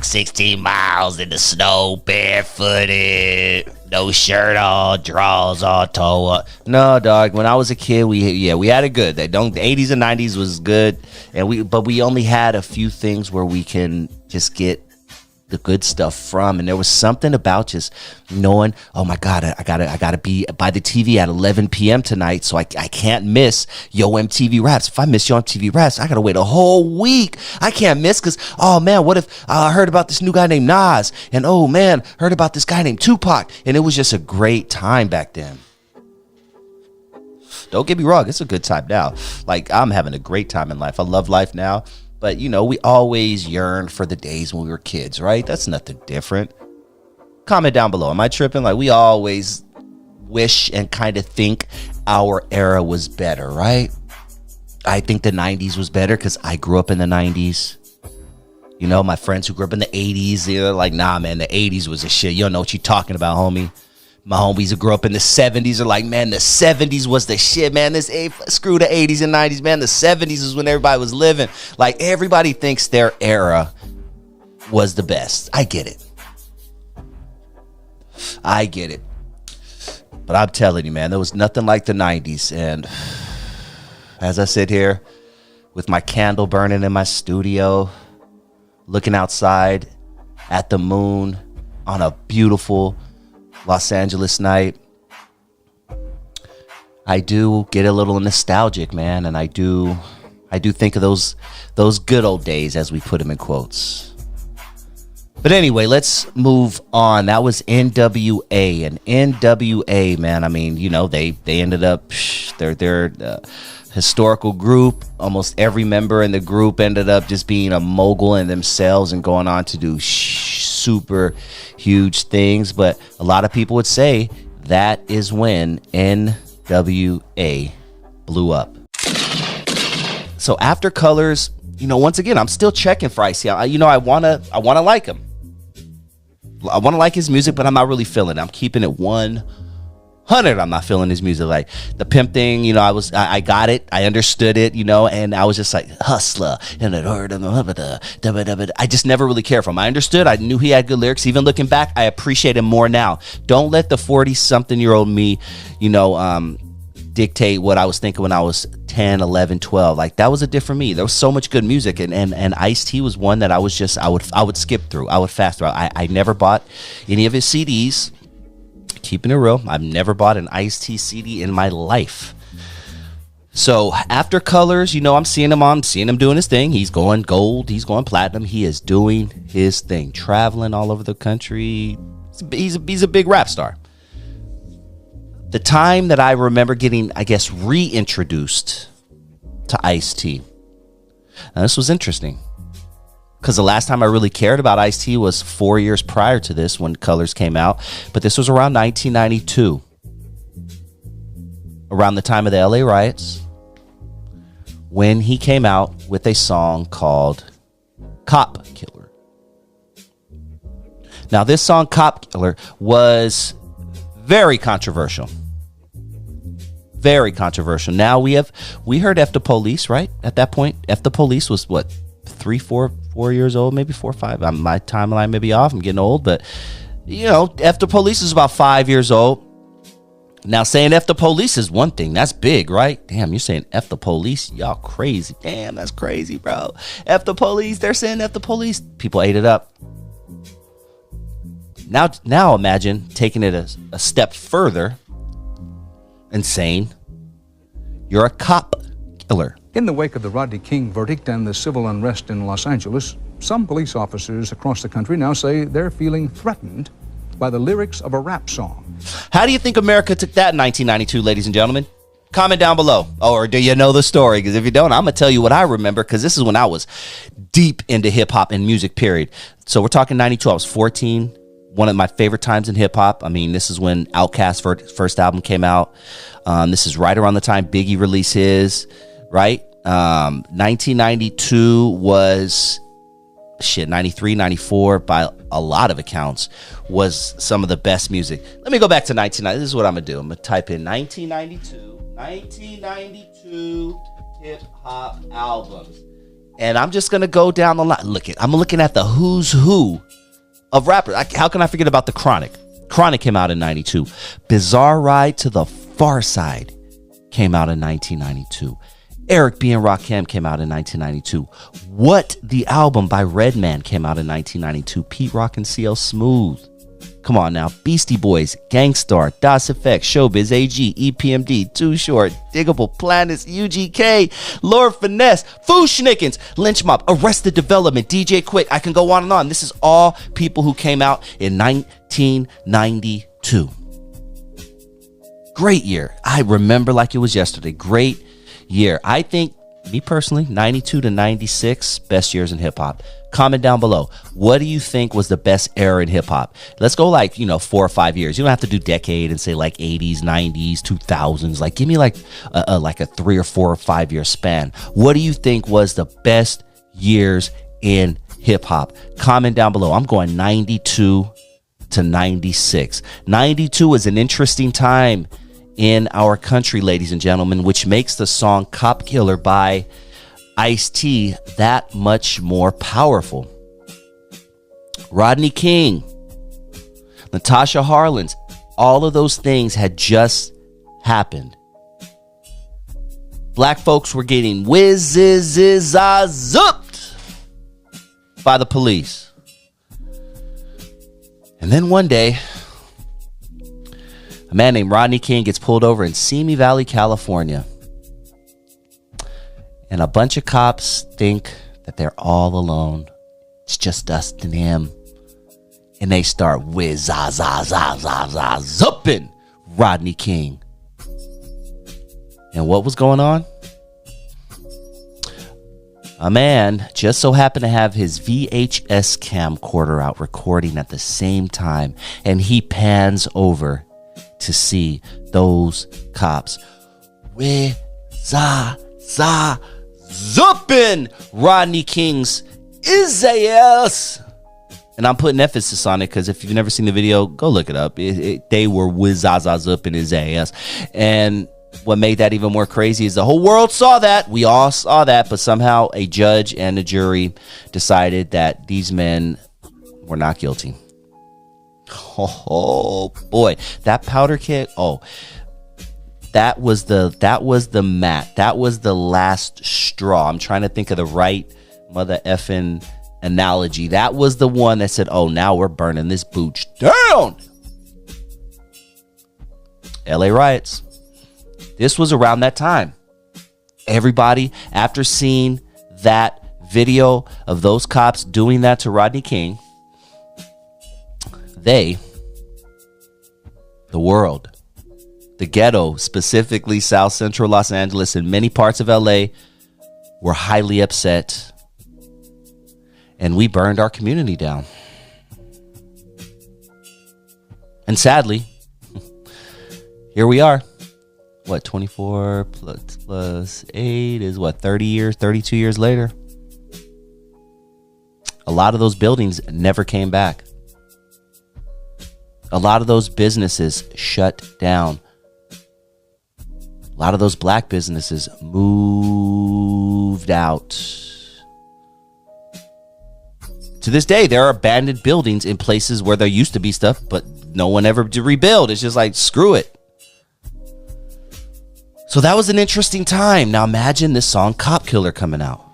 16 miles in the snow barefooted, no shirt on, drawers all tore up. No, dog. When I was a kid, we had it good. The 80s and 90s was good, but we only had a few things where we can just get the good stuff from, and there was something about just knowing, oh my God, I gotta be by the TV at 11 p.m. tonight, so I can't miss Yo MTV Raps. If I miss Yo MTV Raps, I gotta wait a whole week. I can't miss because, oh man, what if I heard about this new guy named Nas, and oh man, heard about this guy named Tupac, and it was just a great time back then. Don't get me wrong, it's a good time now. Like, I'm having a great time in life. I love life now. But, you know, we always yearned for the days when we were kids, right? That's nothing different. Comment down below. Am I tripping? Like, we always wish and kind of think our era was better, right? I think the 90s was better because I grew up in the 90s. You know, my friends who grew up in the 80s, they're like, nah, man, the 80s was a shit. You don't know what you're talking about, homie. My homies who grew up in the 70s are like, man, the 70s was the shit, man. Screw the 80s and 90s, man. The 70s is when everybody was living. Like, everybody thinks their era was the best. I get it. But I'm telling you, man, there was nothing like the 90s. And as I sit here with my candle burning in my studio, looking outside at the moon on a beautiful Los Angeles night, I do get a little nostalgic, man, and I do think of those good old days, as we put them in quotes. But anyway, let's move on. That was NWA, and NWA, man, I mean, you know, they ended up, they're historical group. Almost every member in the group ended up just being a mogul in themselves and going on to do super huge things. But a lot of people would say that is when NWA blew up. So after Colors, you know, once again, I'm still checking for Ice-T. I want to like him. I want to like his music, but I'm not really feeling it. I'm keeping it 100. I'm not feeling his music. Like the pimp thing, you know, I got it. I understood it, you know, and I was just like, hustler. And I just never really cared for him. I understood. I knew he had good lyrics. Even looking back, I appreciate him more now. Don't let the 40-something-year-old me, you know, dictate what I was thinking when I was 10, 11, 12. Like, that was a different me. There was so much good music, and Ice-T was one that I would skip through. I would fast through. I never bought any of his CDs. Keeping it real, I've never bought an Ice-T CD in my life. So after Colors, you know, I'm seeing him doing his thing. He's going gold, he's going platinum, he is doing his thing, traveling all over the country. He's a big rap star. The time that I remember getting, I guess, reintroduced to Ice-T. Now, this was interesting, because the last time I really cared about Ice-T was 4 years prior to this, when Colors came out. But this was around 1992, around the time of the LA riots, when he came out with a song called Cop Killer. Now, this song, Cop Killer, was very controversial. Very controversial. Now, we heard F the Police, right? At that point, F the Police was what, 4 years old, maybe 4 or 5. My timeline may be off. I'm getting old, but you know, F the Police is about 5 years old. Now, saying F the Police is one thing. That's big, right? Damn, you're saying F the Police? Y'all crazy. Damn, that's crazy, bro. F the Police. They're saying F the Police. People ate it up. Now imagine taking it a step further and saying you're a cop killer. In the wake of the Rodney King verdict and the civil unrest in Los Angeles, some police officers across the country now say they're feeling threatened by the lyrics of a rap song. How do you think America took that in 1992, ladies and gentlemen? Comment down below. Or do you know the story? Because if you don't, I'm going to tell you what I remember, because this is when I was deep into hip-hop and music, period. So we're talking 92. I was 14. One of my favorite times in hip-hop. I mean, this is when Outkast's first album came out. This is right around the time Biggie released his, right? 1992 was, 93, 94, by a lot of accounts, was some of the best music. Let me go back to 1990. This is what I'm going to do. I'm going to type in 1992. 1992 hip hop albums. And I'm just going to go down the line. I'm looking at the who's who of rappers. How can I forget about the Chronic? Chronic came out in 92. Bizarre Ride to the Far Side came out in 1992. Eric B. and Rakim came out in 1992. What, the album by Redman, came out in 1992. Pete Rock and CL Smooth. Come on now. Beastie Boys, Gangstar, Das EFX, Showbiz, AG, EPMD, Too Short, Diggable Planets, UGK, Lord Finesse, Fu-Schnickens, Lynch Mob, Arrested Development, DJ Quick. I can go on and on. This is all people who came out in 1992. Great year. I remember like it was yesterday. Great year. I think, me personally, 92 to 96, best years in hip hop. Comment down below. What do you think was the best era in hip hop? Let's go 4 or 5 years. You don't have to do decade and say 80s, 90s, 2000s. Give me a 3 or 4 or 5 year span. What do you think was the best years in hip hop? Comment down below. I'm going 92 to 96. 92 is an interesting time in our country, ladies and gentlemen, which makes the song Cop Killer by Ice-T that much more powerful. Rodney King, Natasha Harlins, all of those things had just happened. Black folks were getting whizzed by the police. And then one day, a man named Rodney King gets pulled over in Simi Valley, California. And a bunch of cops think that they're all alone. It's just us and him. And they start whiz-za-za-za-za-za-zupping Rodney King. And what was going on? A man just so happened to have his VHS camcorder out recording at the same time. And he pans over to see those cops whiz-za-za-zupping Rodney King's ass. And I'm putting emphasis on it because if you've never seen the video, go look it up. They were whiz-za-za-zupping his ass. And what made that even more crazy is the whole world saw that. We all saw that. But somehow a judge and a jury decided that these men were not guilty. Oh boy, that powder keg. Oh, that was the mat. That was the last straw. I'm trying to think of the right mother effing analogy. That was the one that said, oh, now we're burning this booch down. LA riots. This was around that time. Everybody, after seeing that video of those cops doing that to Rodney King, the world, the ghetto, specifically South Central Los Angeles and many parts of LA, were highly upset. And we burned our community down. And sadly, here we are. 24 plus 8 is 30 years, 32 years later. A lot of those buildings never came back. A lot of those businesses shut down. A lot of those black businesses moved out. To this day, there are abandoned buildings in places where there used to be stuff, but no one ever did rebuild. It's just screw it. So that was an interesting time. Now imagine this song, Cop Killer, coming out.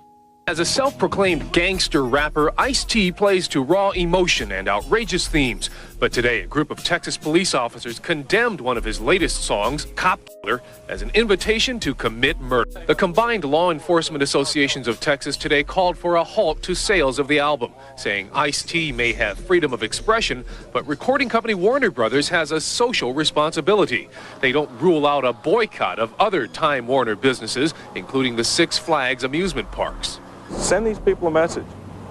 As a self-proclaimed gangster rapper, Ice-T plays to raw emotion and outrageous themes. But today, a group of Texas police officers condemned one of his latest songs, Cop Killer, as an invitation to commit murder. The combined law enforcement associations of Texas today called for a halt to sales of the album, saying Ice-T may have freedom of expression, but recording company Warner Brothers has a social responsibility. They don't rule out a boycott of other Time Warner businesses, including the Six Flags amusement parks. Send these people a message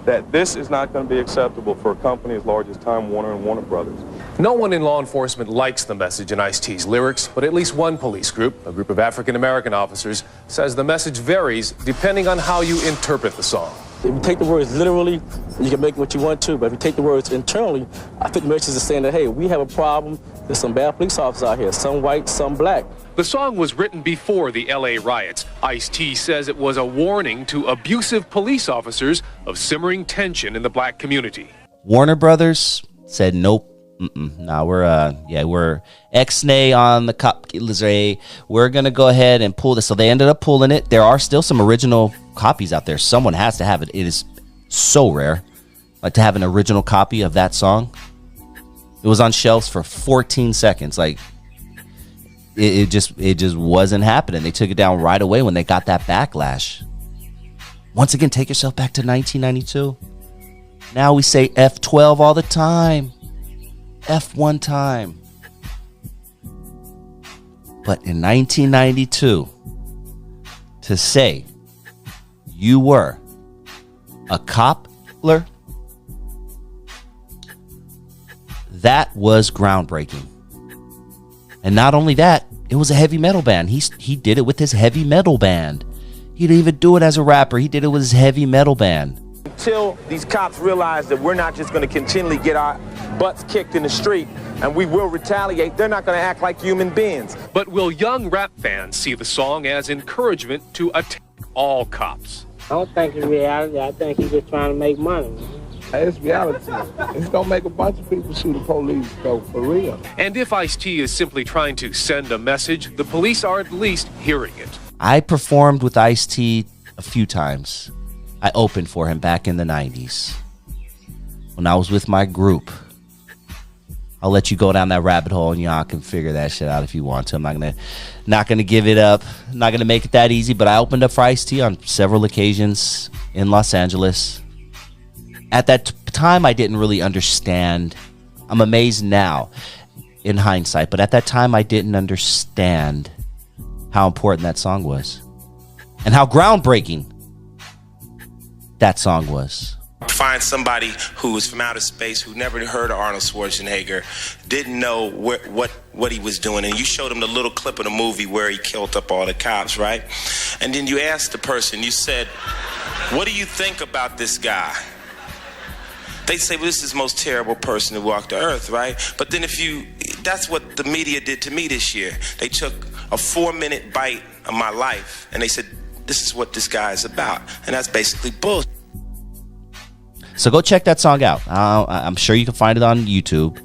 that this is not going to be acceptable for a company as large as Time Warner and Warner Brothers. No one in law enforcement likes the message in Ice-T's lyrics, but at least one police group, a group of African-American officers, says the message varies depending on how you interpret the song. If you take the words literally, you can make what you want to, but if you take the words internally, I think the message is saying that, hey, we have a problem. There's some bad police officers out here, some white, some black. The song was written before the LA riots. Ice-T says it was a warning to abusive police officers of simmering tension in the black community. Warner Brothers said nope. Nah, we're ex-nay on the cop. We're gonna go ahead and pull this. So they ended up pulling it. There are still some original copies out there. Someone has to have it. It is so rare, like to have an original copy of that song. It was on shelves for 14 seconds. Like it just wasn't happening. They took it down right away when they got that backlash. Once again, take yourself back to 1992. Now we say F12 all the time. F one time. But in 1992, to say you were a cobbler, that was groundbreaking. And not only that, it was a heavy metal band. He did it with his heavy metal band. He didn't even do it as a rapper. He did it with his heavy metal band. Until these cops realize that we're not just going to continually get our butts kicked in the street and we will retaliate, they're not going to act like human beings. But will young rap fans see the song as encouragement to attack all cops? I don't think it's reality. I think he's just trying to make money. It's reality. It's going to make a bunch of people sue the police, though, for real. And if Ice-T is simply trying to send a message, the police are at least hearing it. I performed with Ice-T a few times. I opened for him back in the 90s when I was with my group. I'll let you go down that rabbit hole and y'all can figure that shit out if you want to. I'm not gonna give it up. I'm not gonna make it that easy, but I opened up for Ice-T on several occasions in Los Angeles. At that time, I didn't really understand. I'm amazed now in hindsight, but at that time, I didn't understand how important that song was and how groundbreaking that song was. Find somebody who was from outer space, who never heard of Arnold Schwarzenegger, didn't know what he was doing, and you showed him the little clip of the movie where he killed up all the cops, right? And then you asked the person, you said, what do you think about this guy? They say, well, this is the most terrible person to walk the earth, right? But then that's what the media did to me this year. They took a 4-minute bite of my life, and they said, this is what this guy is about. And that's basically bullshit. So go check that song out. I'm sure you can find it on YouTube.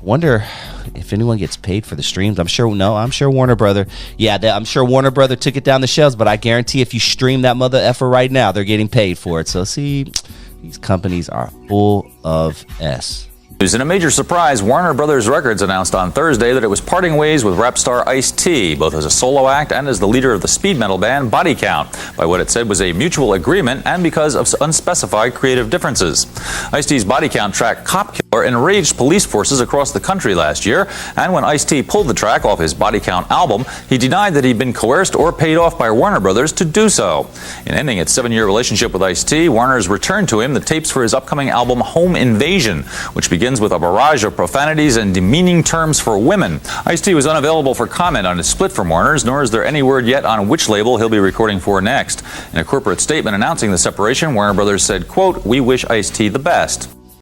Wonder if anyone gets paid for the streams. I'm sure Warner Brother. Yeah, I'm sure Warner Brother took it down the shelves, but I guarantee if you stream that mother effer right now, they're getting paid for it. So see, these companies are full of S. In a major surprise, Warner Brothers Records announced on Thursday that it was parting ways with rap star Ice-T, both as a solo act and as the leader of the speed metal band Body Count, by what it said was a mutual agreement and because of unspecified creative differences. Ice-T's Body Count track Cop Killer enraged police forces across the country last year, and when Ice-T pulled the track off his Body Count album, he denied that he'd been coerced or paid off by Warner Brothers to do so. In ending its 7-year relationship with Ice-T, Warner's returned to him the tapes for his upcoming album Home Invasion, which begins with a barrage of profanities and demeaning terms for women. Ice-T was unavailable for comment on his split from Warner's, nor is there any word yet on which label he'll be recording for next. In a corporate statement announcing the separation, Warner Brothers said, quote, "We wish Ice-T the best."